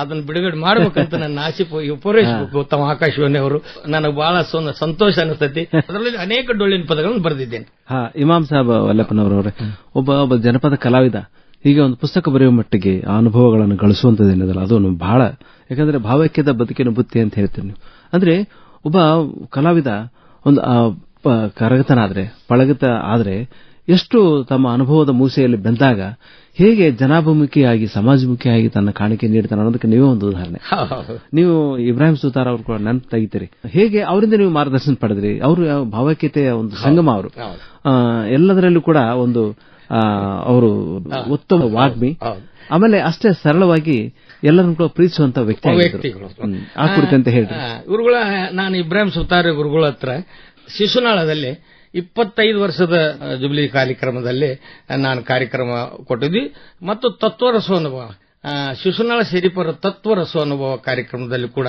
ಅದನ್ನು ಬಿಡುಗಡೆ ಮಾಡಬೇಕಂತ ನನ್ನ ಆಸೆ ಪೂರೈಸಬೇಕು. ತಮ್ಮ ಆಕಾಶವಾಣಿ ಅವರು ನನಗೆ ಬಹಳ ಸಂತೋಷ ಅನಿಸ್ತೈತಿ. ಅದರಲ್ಲಿ ಅನೇಕ ಡೊಳ್ಳಿನ ಪದಗಳನ್ನು ಬರೆದಿದ್ದೇನೆ. ಇಮಾಮ್ ಸಾಬ್ ವಲ್ಲಪ್ಪನವರವರೇ, ಒಬ್ಬ ಜನಪದ ಕಲಾವಿದ ಹೀಗೆ ಒಂದು ಪುಸ್ತಕ ಬರೆಯುವ ಮಟ್ಟಿಗೆ ಆ ಅನುಭವಗಳನ್ನು ಗಳಿಸುವಂತದ್ದೇನದಲ್ಲ ಅದು ಬಹಳ, ಯಾಕಂದ್ರೆ ಭಾವೈಕ್ಯದ ಬದುಕಿನ ಬುತ್ತಿ ಅಂತ ಹೇಳ್ತೀರಿ ನೀವು. ಅಂದ್ರೆ ಒಬ್ಬ ಕಲಾವಿದ ಒಂದು ಕರಗತನಾದ್ರೆ ಪಳಗತ ಆದ್ರೆ ಎಷ್ಟು ತಮ್ಮ ಅನುಭವದ ಮೂಸೆಯಲ್ಲಿ ಬೆಂದಾಗ ಹೇಗೆ ಜನಾಭಿಮುಖಿಯಾಗಿ ಸಮಾಜಮುಖಿಯಾಗಿ ತನ್ನ ಕಾಣಿಕೆ ನೀಡ್ತಾನೆ ಅನ್ನೋದಕ್ಕೆ ನೀವೇ ಒಂದು ಉದಾಹರಣೆ. ನೀವು ಇಬ್ರಾಹಿಂ ಸುತಾರ್ ಅವ್ರು ಕೂಡ ನೆನಪು ತೆಗಿತೀರಿ. ಹೇಗೆ ಅವರಿಂದ ನೀವು ಮಾರ್ಗದರ್ಶನ ಪಡೆದ್ರಿ? ಅವರು ಭಾವೈಕ್ಯತೆಯ ಒಂದು ಸಂಗಮ. ಅವರು ಎಲ್ಲದರಲ್ಲೂ ಕೂಡ ಒಂದು ಅವರು ಉತ್ತಮ ವಾಗ್ಮಿ, ಆಮೇಲೆ ಅಷ್ಟೇ ಸರಳವಾಗಿ ಎಲ್ಲರನ್ನು ಕೂಡ ಪ್ರೀತಿಸುವಂತ ವ್ಯಕ್ತಿಗಳು. ಆ ಕುರಿತಂತೆ ಹೇಳ್ರಿ. ಗುರುಗಳ ನಾನು ಇಬ್ರಾಹಿಂ ಸುತಾರ್ ಗುರುಗಳ ಹತ್ರ ಶಿಶುನಾಳದಲ್ಲಿ 25 ವರ್ಷದ ಜುಬ್ಲಿ ಕಾರ್ಯಕ್ರಮದಲ್ಲಿ ನಾನು ಕಾರ್ಯಕ್ರಮ ಕೊಟ್ಟಿದ್ವಿ. ಮತ್ತು ತತ್ವರಸೋನುಭವ ಶಿಶುನಾಳ ಸಿರಿಪರ ತತ್ವರಸೋನುಭವ ಕಾರ್ಯಕ್ರಮದಲ್ಲಿ ಕೂಡ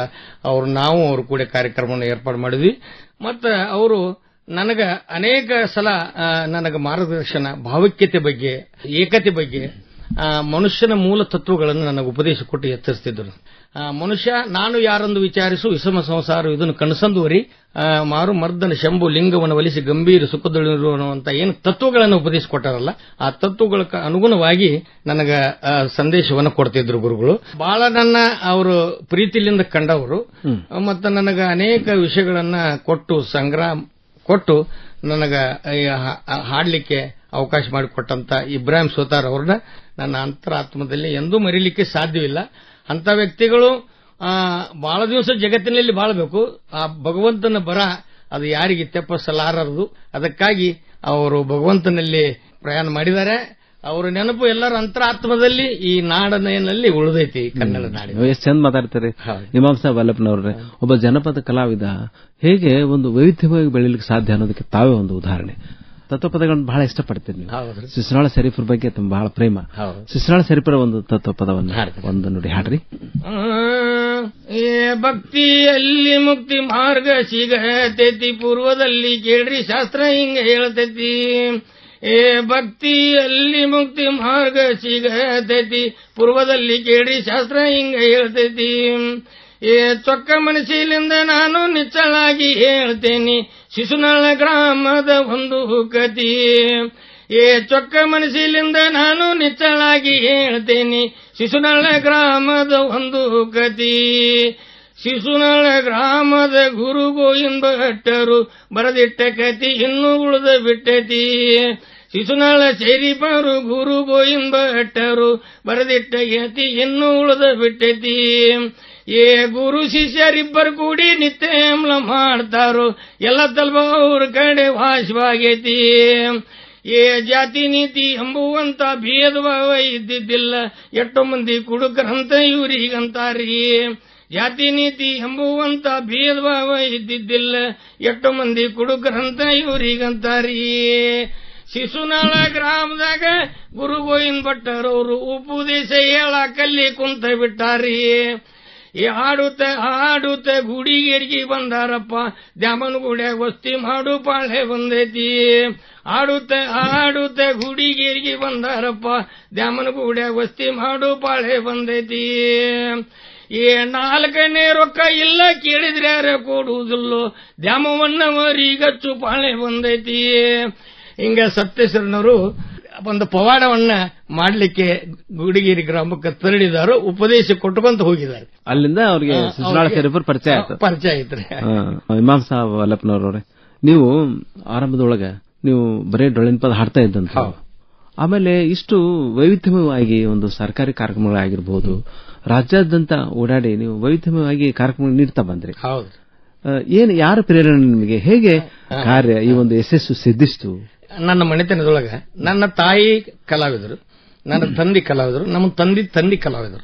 ಅವರು ಕೂಡ ಕಾರ್ಯಕ್ರಮವನ್ನು ಏರ್ಪಾಡು ಮಾಡಿದ್ವಿ. ಮತ್ತು ಅವರು ನನಗ ಅನೇಕ ಸಲ ನನಗ ಮಾರ್ಗದರ್ಶನ ಭಾವೈಕ್ಯತೆ ಬಗ್ಗೆ, ಏಕತೆ ಬಗ್ಗೆ, ಮನುಷ್ಯನ ಮೂಲ ತತ್ವಗಳನ್ನು ನನಗೆ ಉಪದೇಶ ಕೊಟ್ಟು ಎಚ್ಚರಿಸುತ್ತಿದ್ದರು. ಮನುಷ್ಯ ನಾನು ಯಾರೆಂದು ವಿಚಾರಿಸು ವಿಷಮ ಸಂಸಾರ ಇದನ್ನು ಕನಸಂದುವರಿ ಮಾರು ಮರ್ದನ ಶಂಭು ಲಿಂಗವನ್ನು ಒಲಿಸಿ ಗಂಭೀರ ಸುಖದಲ್ಲಿರುವಂತ ಏನು ತತ್ವಗಳನ್ನು ಉಪದೇಶ ಕೊಟ್ಟಾರಲ್ಲ ಆ ತತ್ವಗಳ ಅನುಗುಣವಾಗಿ ನನಗ ಸಂದೇಶವನ್ನು ಕೊಡ್ತಿದ್ರು ಗುರುಗಳು. ಬಹಳ ನನ್ನ ಅವರು ಪ್ರೀತಿಲಿಂದ ಕಂಡವರು ಮತ್ತು ನನಗ ಅನೇಕ ವಿಷಯಗಳನ್ನ ಕೊಟ್ಟು ನನಗ ಹಾಡ್ಲಿಕ್ಕೆ ಅವಕಾಶ ಮಾಡಿಕೊಟ್ಟಂತ ಇಬ್ರಾಹಿಂ ಸೋತಾರ್ ಅವ್ರನ್ನ ನನ್ನ ಅಂತರಾತ್ಮದಲ್ಲಿ ಎಂದೂ ಮರೀಲಿಕ್ಕೆ ಸಾಧ್ಯವಿಲ್ಲ. ಅಂತ ವ್ಯಕ್ತಿಗಳು ಬಹಳ ದಿವಸ ಜಗತ್ತಿನಲ್ಲಿ ಬಾಳಬೇಕು. ಆ ಭಗವಂತನ ಬರ ಅದು ಯಾರಿಗೆ ತೆಪ್ಪಸಲಾರದು. ಅದಕ್ಕಾಗಿ ಅವರು ಭಗವಂತನಲ್ಲಿ ಪ್ರಯಾಣ ಮಾಡಿದ್ದಾರೆ. ಅವರ ನೆನಪು ಎಲ್ಲರ ಅಂತರಾತ್ಮದಲ್ಲಿ ಈ ನಾಡನಲ್ಲಿ ಉಳಿದೈತಿ. ಕನ್ನಡ ನಾಡಿನ ಎಷ್ಟು ಚಂದ ಮಾತಾಡ್ತಾರೆ ಇಮಾಮ್ ಸಾಬ್ ವಲ್ಲಪ್ಪನವ್ರೆ. ಒಬ್ಬ ಜನಪದ ಕಲಾವಿದ ಹೇಗೆ ಒಂದು ವೈವಿಧ್ಯವಾಗಿ ಬೆಳೀಲಿಕ್ಕೆ ಸಾಧ್ಯ ಅನ್ನೋದಕ್ಕೆ ತಾವೇ ಒಂದು ಉದಾಹರಣೆ. ತತ್ವಪದಗಳನ್ನು ಬಹಳ ಇಷ್ಟಪಡ್ತೀರಿ ನೀವು. ಶಿಸ್ನಾಳ ಶರೀಫ್ರ ಬಗ್ಗೆ ಬಹಳ ಪ್ರೇಮ. ಶಿಸ್ನಾಳ ಶರೀಫರ ಒಂದು ತತ್ವಪದವನ್ನು ಒಂದು ನುಡಿ ಹಾಡ್ರಿ. ಭಕ್ತಿಯಲ್ಲಿ ಮುಕ್ತಿ ಮಾರ್ಗ ಸಿಗತೈತಿ ಪೂರ್ವದಲ್ಲಿ ಕೇಳ್ರಿ ಶಾಸ್ತ್ರ ಹಿಂಗ ಹೇಳ್ತೈತಿ. ಭಕ್ತಿಯಲ್ಲಿ ಮುಕ್ತಿ ಮಾರ್ಗ ಸಿಗತೈತಿ ಪೂರ್ವದಲ್ಲಿ ಕೇಳ್ರಿ ಶಾಸ್ತ್ರ ಹಿಂಗ ಹೇಳ್ತೈತಿ. ಚೊಕ್ಕ ಮನಸ್ಸಿಲಿಂದ ನಾನು ನಿಚ್ಚಳಾಗಿ ಹೇಳ್ತೇನೆ ಶಿಶುನಾಳ ಗ್ರಾಮದ ಒಂದು ಕತಿ. ಚೊಕ್ಕ ಮನಸ್ಸಿಲಿಂದ ನಾನು ನಿಚ್ಚಳಾಗಿ ಹೇಳ್ತೇನೆ ಶಿಶುನಾಳ ಗ್ರಾಮದ ಒಂದು ಕತಿ. ಶಿಶುನಾಳ ಗ್ರಾಮದ ಗುರು ಗೋವಿಂದ ಭಟ್ಟರು ಬರೆದಿಟ್ಟ ಕತಿ ಇನ್ನೂ ಉಳಿದ ಬಿಟ್ಟತಿ. ಶಿಶುನಾಳ ಶರೀಫರು ಗುರು ಗೋವಿಂದ ಭಟ್ಟರು ಬರೆದಿಟ್ಟ ಕತಿ ಇನ್ನೂ ಉಳಿದ ಬಿಟ್ಟತಿ. ಗುರು ಶಿಷ್ಯರಿಬ್ಬರು ಕೂಡಿ ನಿತ್ಯಂಲ ಮಾಡ್ತಾರೋ ಎಲ್ಲ ತಲ್ವ ಅವ್ರ ಕಡೆ ವಾಸವಾಗೈತಿ. ಜಾತಿ ನೀತಿ ಎಂಬುವಂತ ಭೇದ ಭಾವ ಇದ್ದಿದ್ದಿಲ್ಲ ಎಷ್ಟೋ ಮಂದಿ ಕುಡುಕರಂತ ಇವ್ರಿಗಂತಾರಿ. ಜಾತಿ ನೀತಿ ಎಂಬುವಂತ ಭೇದ ಭಾವ ಇದ್ದಿದ್ದಿಲ್ಲ ಎಷ್ಟೋ ಮಂದಿ ಕುಡುಕರಂತ ಇವ್ರಿಗಂತಾರಿ. ಶಿಶುನಾಳ ಗ್ರಾಮದಾಗ ಗುರು ಗೋವಿಂದ ಭಟ್ಟರವರು ಉಪದೇಶ ಹೇಳಕಲ್ಲಿ ಕುಂತ ಬಿಟ್ಟಾರಿ. ಆಡುತ್ತ ಗುಡಿಗೇರಿಗೆ ಬಂದಾರಪ್ಪ ದ್ಯಾಮನಗುಡ್ಯಾಗ ವಸ್ತಿ ಮಾಡು ಪಾಳೆ ಬಂದೈತಿ. ಆಡುತ್ತ ಗುಡಿಗೇರಿಗೆ ಬಂದಾರಪ್ಪ ದ್ಯಾಮನಗುಡ್ಯಾಗ ವಸ್ತಿ ಮಾಡು ಪಾಳೆ ಬಂದೈತಿ. ನಾಲ್ಕನೇ ರೊಕ್ಕ ಇಲ್ಲ ಕೇಳಿದ್ರೆ ಯಾರ ಕೊಡುವುದಿಲ್ಲೋ ದ್ಯಾಮವನ್ನವರಿಗಚ್ಚು ಪಾಳೆ ಬಂದೈತಿ. ಹಿಂಗ ಸತ್ಯೇಶ್ವರನವರು ಒಂದು ಪವಾಡವನ್ನ ಮಾಡಲಿಕ್ಕೆ ಗುಡಿಗೇರಿ ಗ್ರಾಮಕ್ಕೆ ತೆರಳಿದಾರು. ಉಪದೇಶ ಕೊಟ್ಟುಕೊಂತ ಹೋಗಿದ್ದಾರೆ. ಅಲ್ಲಿಂದ ಅವ್ರಿಗೆ ಶಿಶುನಾಳ ಶರೀಫರ್ ಪರಿಚಯ ಆಯ್ತು. ಇಮಾಮ್ ಸಾಬ್ ವಲ್ಲಪ್ಪನವ್ರವ್ರೆ, ನೀವು ಆರಂಭದೊಳಗ ನೀವು ಬರೀ ಡೊಳ್ಳಿನ ಪದ ಹಾಡ್ತಾ ಇದ್ದಂತ, ಆಮೇಲೆ ಇಷ್ಟು ವೈವಿಧ್ಯಮಯವಾಗಿ ಒಂದು ಸರ್ಕಾರಿ ಕಾರ್ಯಕ್ರಮಗಳಾಗಿರ್ಬೋದು ರಾಜ್ಯಾದ್ಯಂತ ಓಡಾಡಿ ನೀವು ವೈವಿಧ್ಯಮಯವಾಗಿ ಕಾರ್ಯಕ್ರಮ ನೀಡ್ತಾ ಬಂದ್ರಿ. ಹೌದು. ಏನು ಯಾರ ಪ್ರೇರಣೆ ನಿಮಗೆ? ಹೇಗೆ ಕಾರ್ಯ ಈ ಒಂದು ಯಶಸ್ಸು ಸಿದ್ಧಿಸ್ತು? ನನ್ನ ಮನೆತನದೊಳಗ ನನ್ನ ತಾಯಿ ಕಲಾವಿದರು, ನನ್ನ ತಂದೆ ಕಲಾವಿದರು, ನಮ್ಮ ತಂದಿ ಕಲಾವಿದರು.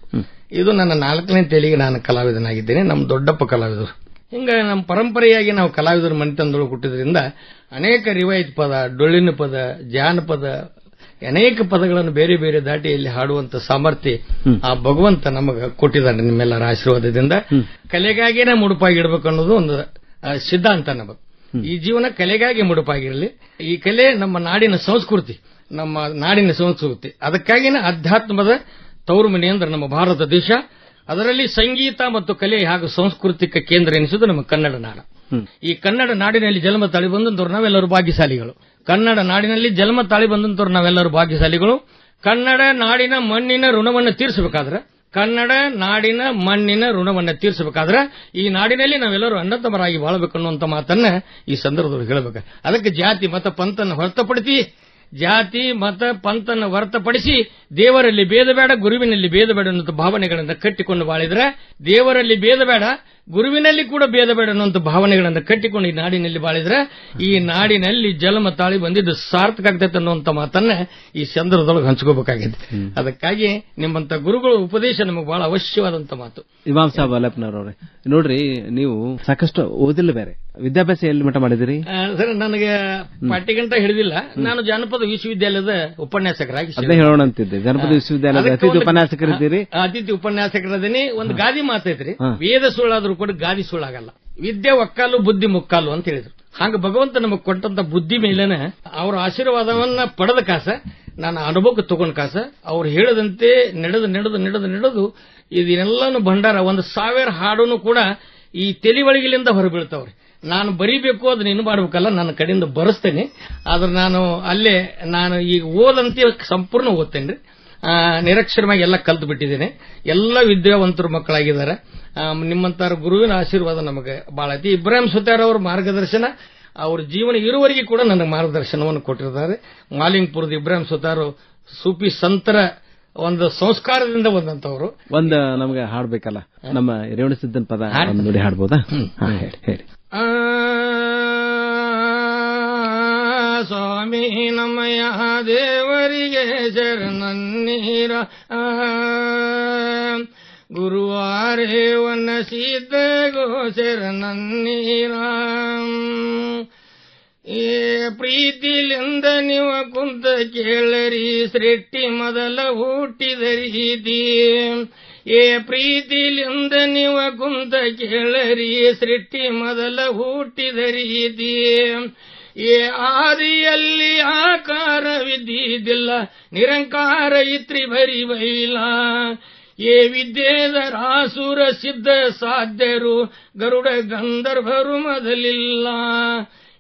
ಇದು ನನ್ನ 4ನೇ ತೇಲಿಗೆ ನಾನು ಕಲಾವಿದನಾಗಿದ್ದೇನೆ. ನಮ್ಮ ದೊಡ್ಡಪ್ಪ ಕಲಾವಿದರು. ಹಿಂಗ ನಮ್ಮ ಪರಂಪರೆಯಾಗಿ ನಾವು ಕಲಾವಿದರ ಮನೆತನದೊಳಗೆ ಹುಟ್ಟಿದ್ರಿಂದ ಅನೇಕ ರಿವಾಯತ್ ಪದ, ಡೊಳ್ಳಿನ ಪದ, ಜಾನಪದ ಅನೇಕ ಪದಗಳನ್ನು ಬೇರೆ ಬೇರೆ ದಾಟಿಯಲ್ಲಿ ಹಾಡುವಂತ ಸಾಮರ್ಥ್ಯ ಆ ಭಗವಂತ ನಮಗ ಕೊಟ್ಟಿದ್ದಾನೆ. ನಿಮ್ಮೆಲ್ಲರ ಆಶೀರ್ವಾದದಿಂದ ಕಲೆಗಾಗಿನೇ ಮುಡುಪಾಗಿಡ್ಬೇಕು ಅನ್ನೋದು ಒಂದು ಸಿದ್ಧಾಂತ ನಮಗ. ಈ ಜೀವನ ಕಲೆಗಾಗಿ ಮುಡುಪಾಗಿರಲಿ. ಈ ಕಲೆ ನಮ್ಮ ನಾಡಿನ ಸಂಸ್ಕೃತಿ, ಅದಕ್ಕಾಗಿನ ಅಧ್ಯಾತ್ಮದ ತವರು ಮನೆ ಅಂದ್ರೆ ನಮ್ಮ ಭಾರತ ದೇಶ. ಅದರಲ್ಲಿ ಸಂಗೀತ ಮತ್ತು ಕಲೆ ಹಾಗೂ ಸಾಂಸ್ಕೃತಿಕ ಕೇಂದ್ರ ಎನಿಸುವುದು ನಮ್ಮ ಕನ್ನಡ ನಾಡ. ಈ ಕನ್ನಡ ನಾಡಿನಲ್ಲಿ ಜನ್ಮ ತಾಳಿ ಬಂದಂತವ್ರು ನಾವೆಲ್ಲರೂ ಭಾಗ್ಯಶಾಲಿಗಳು. ಕನ್ನಡ ನಾಡಿನಲ್ಲಿ ಜನ್ಮ ತಾಳಿ ಬಂದಂತವ್ರು ನಾವೆಲ್ಲರೂ ಭಾಗ್ಯಶಾಲಿಗಳು. ಕನ್ನಡ ನಾಡಿನ ಮಣ್ಣಿನ ಋಣವನ್ನು ತೀರಿಸಬೇಕಾದ್ರೆ ಈ ನಾಡಿನಲ್ಲಿ ನಾವೆಲ್ಲರೂ ಅಣ್ಣತಮರಾಗಿ ಬಾಳಬೇಕು ಅನ್ನುವಂತ ಮಾತನ್ನ ಈ ಸಂದರ್ಭದಲ್ಲಿ ಹೇಳಬೇಕು. ಅದಕ್ಕೆ ಜಾತಿ ಮತ ಪಂಥನ್ನು ಹೊರತುಪಡಿಸಿ ದೇವರಲ್ಲಿ ಭೇದ ಬೇಡ, ಗುರುವಿನಲ್ಲಿ ಭೇದ ಬೇಡ ಅನ್ನೋ ಭಾವನೆಗಳನ್ನು ಕಟ್ಟಿಕೊಂಡು ಬಾಳಿದ್ರೆ, ದೇವರಲ್ಲಿ ಭೇದ ಬೇಡ, ಗುರುವಿನಲ್ಲಿ ಕೂಡ ಭೇದ ಬೇಡ ಅನ್ನುವಂಥ ಭಾವನೆಗಳನ್ನು ಕಟ್ಟಿಕೊಂಡು ಈ ನಾಡಿನಲ್ಲಿ ಬಾಳಿದ್ರೆ ಈ ನಾಡಿನಲ್ಲಿ ಜನ್ಮ ತಾಳಿ ಬಂದಿದ್ದು ಸಾರ್ಥಕ ಆಗ್ತೈತೆ ಅನ್ನುವಂಥ ಮಾತನ್ನ ಈ ಸಂದರ್ಭದೊಳಗೆ ಹಂಚ್ಕೋಬೇಕಾಗಿದೆ. ಅದಕ್ಕಾಗಿ ನಿಮ್ಮಂತ ಗುರುಗಳ ಉಪದೇಶ ನಮಗೆ ಬಹಳ ಅವಶ್ಯವಾದಂತ ಮಾತು. ಇಮಾಮ್ ಸಾಬ್ ವಲ್ಲಪ್ಪನವ್ರವ್ರೆ, ನೋಡ್ರಿ ನೀವು ಸಾಕಷ್ಟು ಓದಿಲ್ಲ, ಬೇರೆ ವಿದ್ಯಾಭ್ಯಾಸ ಎಲ್ಲಿ ಮಟ್ಟ ಮಾಡಿದಿರಿ? ಸರ್, ನನಗೆ ಪಾಟಿಗಂಟ ಹಿಡಿದಿಲ್ಲ. ನಾನು ಜಾನಪದ ವಿಶ್ವವಿದ್ಯಾಲಯದ ಉಪನ್ಯಾಸಕರಾಗಿ ಹೇಳೋಣ ಅಂತಿದ್ದೆ. ಜಾನಪದ ವಿಶ್ವವಿದ್ಯಾಲಯದ ಅತಿಥಿ ಉಪನ್ಯಾಸಕರಿದ್ದೀರಿ. ಅತಿಥಿ ಉಪನ್ಯಾಸಕರದೀನಿ. ಒಂದು ಗಾದಿ ಮಾತೈತ್ರಿ, ವೇದ ಸುಳ್ಳಾದ್ರೂ ಕೂಡ ಗಾದಿ ಸುಳ್ಳಾಗಲ್ಲ. ವಿದ್ಯೆ ಒಕ್ಕಾಲು, ಬುದ್ಧಿ ಮುಕ್ಕಾಲು ಅಂತ ಹೇಳಿದ್ರು. ಹಾಗ ಭಗವಂತ ನಮಗೆ ಕೊಟ್ಟಂತ ಬುದ್ಧಿ ಮೇಲೇನೆ ಅವರ ಆಶೀರ್ವಾದವನ್ನ ಪಡೆದ ಕಾಸ ನಾನು ಅನುಭವಕ್ಕೆ ತಗೊಂಡ್ ಕಾಸ ಅವ್ರು ಹೇಳದಂತೆ ನಡೆದು ಇದನ್ನೆಲ್ಲಾನು ಭಂಡಾರ 1,000 ಹಾಡನ್ನು ಕೂಡ ಈ ತಲೆ ಒಳಗಿಲಿಂದ ಹೊರಬೀಳ್ತಾವ್ರಿ. ನಾನು ಬರೀಬೇಕು ಅದನ್ನ ಏನು ಮಾಡ್ಬೇಕಲ್ಲ, ನನ್ನ ಕಡೆಯಿಂದ ಬರೆಸ್ತೇನೆ. ಆದ್ರೆ ನಾನು ಈಗ ಓದಂತೆ ಸಂಪೂರ್ಣ ಓದ್ತೇನೆ. ನಿರಕ್ಷರವಾಗಿ ಎಲ್ಲ ಕಲ್ತು ಬಿಟ್ಟಿದ್ದೇನೆ. ಎಲ್ಲ ವಿದ್ಯಾವಂತರು ಮಕ್ಕಳಾಗಿದ್ದಾರೆ. ನಿಮ್ಮಂತರ ಗುರುವಿನ ಆಶೀರ್ವಾದ ನಮಗೆ ಬಹಳ ಐತಿ. ಇಬ್ರಾಹಿಂ ಸುತಾರ್ ಅವರ ಮಾರ್ಗದರ್ಶನ, ಅವ್ರ ಜೀವನ ಇರುವರೆಗೆ ಕೂಡ ನನಗೆ ಮಾರ್ಗದರ್ಶನವನ್ನು ಕೊಟ್ಟಿದ್ದಾರೆ. ಮಾಲಿಂಗ್ಪುರದ ಇಬ್ರಾಹಿಂ ಸುತಾರ್ ಸೂಫಿ ಸಂತರ ಒಂದು ಸಂಸ್ಕಾರದಿಂದ ಬಂದಂತವ್ರು. ಒಂದು ನಮ್ಗೆ ಹಾಡ್ಬೇಕಲ್ಲ, ನಮ್ಮ ರೇವಣ ಸಿದ್ದನ್ ಪದ ನೋಡಿ ಹಾಡ್ಬೋದಾ? ಹೇಳಿ. ಸ್ವಾಮಿ ನಮಯ ದೇವರಿಗೆ ಶರಣನ್ನೀರ ಗುರುವಾರೇ ವನಸಿದ್ದ ಗೋ ಶರಣನ್ನೀರ ಪ್ರೀತಿಲಿಂದ ನೀವು ಕುಂತ ಕೇಳರಿ ಸೃಷ್ಟಿ ಮೊದಲ ಹುಟ್ಟಿದ ರೀತಿ. ಪ್ರೀತಿಲಿಂದ ನೀವು ಕುಂತ ಕೇಳರಿ ಸೃಷ್ಟಿ ಮೊದಲ ಹುಟ್ಟಿದ ರೀತಿ. ಆದಿಯಲ್ಲಿ ಆಕಾರವಿದ್ದಿದ್ದಿಲ್ಲ, ನಿರಂಕಾರ ಇತ್ರಿ ಬರಿ ಬೈಲ. ವಿದ್ಯೆದರಾಸುರ ಸಿದ್ಧ ಸಾಧ್ಯರು ಗರುಡ ಗಂಧರ್ವರು ಮೊದಲಿಲ್ಲ.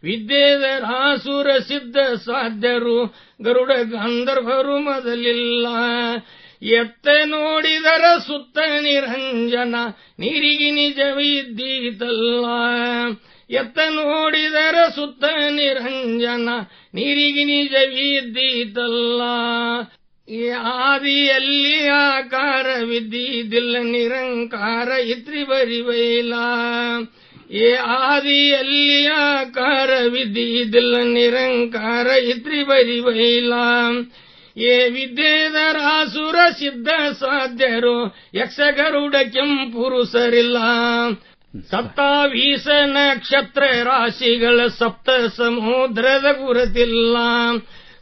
ವಿದ್ಯೆದರಾಸುರ ಸಿದ್ಧ ಸಾಧ್ಯರು ಗರುಡ ಗಂಧರ್ವರು ಮೊದಲಿಲ್ಲ. ಎತ್ತ ನೋಡಿದರ ಸುತ್ತ ನಿರಂಜನ ನೀರಿಗೆ ನಿಜವಿದ್ದೀತಲ್ಲ. ಎತ್ತ ನೋಡಿದರ ಸುತ್ತ ನಿರಂಜನ ನೀರಿಗೆ ನಿಜವಿದ್ದೀತಲ್ಲ. ಆದಿಯಲ್ಲಿ ಆಕಾರವಿದ್ದಿದ್ದಿಲ್ಲ, ನಿರಂಕಾರ ಇತ್ರಿ ಬರಿವೈಲ. ಆದಿಯಲ್ಲಿ ಆಕಾರವಿದ್ದಿದ್ದಿಲ್ಲ, ನಿರಂಕಾರ ಇತ್ರಿ ಬರಿವೈಲ. ವಿದ್ಯೆದರಾಸುರ ಸಿದ್ಧ ಸಾಧ್ಯರು ಯಕ್ಷಗರುಡ ಕೆಂಪುರುಷರಿಲ್ಲ. 27 ನಕ್ಷತ್ರ ರಾಶಿಗಳ ಸಪ್ತ ಸಮುದ್ರದ ಗುರುತಿಲ್ಲ.